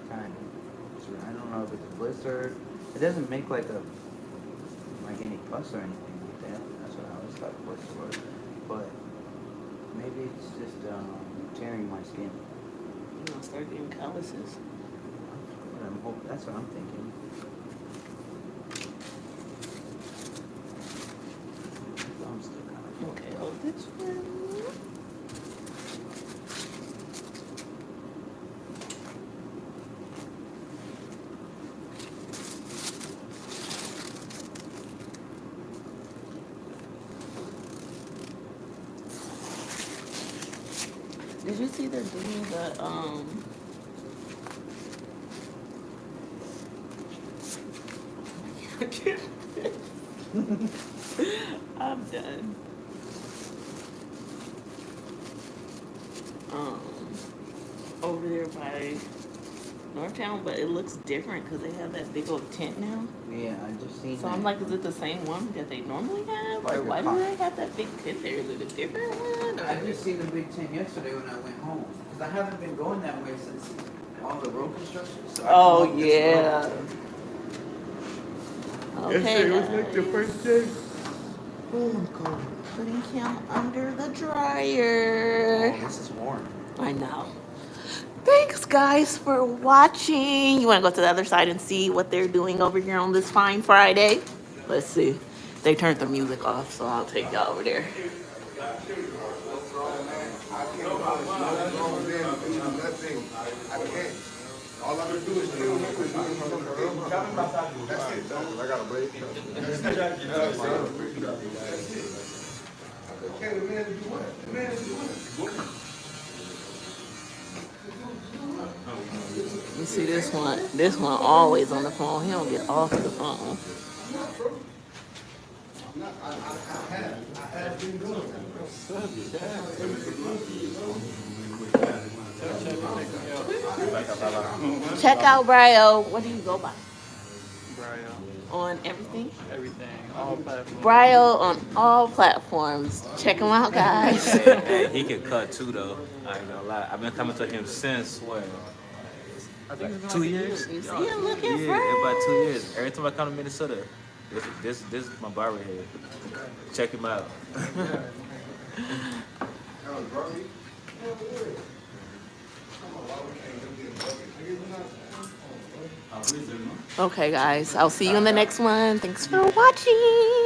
Speaker 2: Kind of. I don't know if it's a blister. It doesn't make like any pus or anything like that. That's what I always thought blister was. But maybe it's just tearing my skin.
Speaker 1: You know, start getting calluses.
Speaker 2: That's what I'm thinking. I'm still kind of
Speaker 1: Okay, hold this one. Did you see they're doing the I'm done. Over there by Northtown, but it looks different because they have that big old tent now.
Speaker 2: Yeah, I just seen
Speaker 1: So
Speaker 2: that.
Speaker 1: I'm like, is it the same one that they normally have? Or why do they have that big tent there? Is it a different one?
Speaker 2: I just seen the big tent yesterday when I went home. Because I haven't been going that way since all the road construction. So I
Speaker 1: Oh,
Speaker 2: come up this
Speaker 1: yeah.
Speaker 2: road.
Speaker 1: Okay,
Speaker 2: Yesterday was like the
Speaker 1: guys.
Speaker 2: first day.
Speaker 1: Oh, I'm cold. Putting him under the dryer.
Speaker 2: Oh, this is warm.
Speaker 1: I know. Thanks, guys, for watching. You want to go to the other side and see what they're doing over here on this fine Friday? Let's see. They turned the music off, so I'll take y'all over there.
Speaker 5: All I can do is kill him. That's it. I got a break. Okay, the man to do what? The man to do what?
Speaker 1: You see this one? This one always on the phone. He don't get off the phone.
Speaker 5: I have been doing that.
Speaker 1: Check out Brio. What do you go by?
Speaker 6: Brio.
Speaker 1: On everything?
Speaker 6: Everything. All platforms.
Speaker 1: Brio on all platforms. Check him out, guys.
Speaker 7: Hey, he can cut too, though. I ain't gonna lie. I've been coming to him since what? I think it's been 2 years.
Speaker 1: You see him looking
Speaker 7: Yeah,
Speaker 1: fresh.
Speaker 7: about 2 years. Every time I come to Minnesota, this is my barber head. Check him out.
Speaker 1: Okay, guys. I'll see you in the next one. Thanks for watching.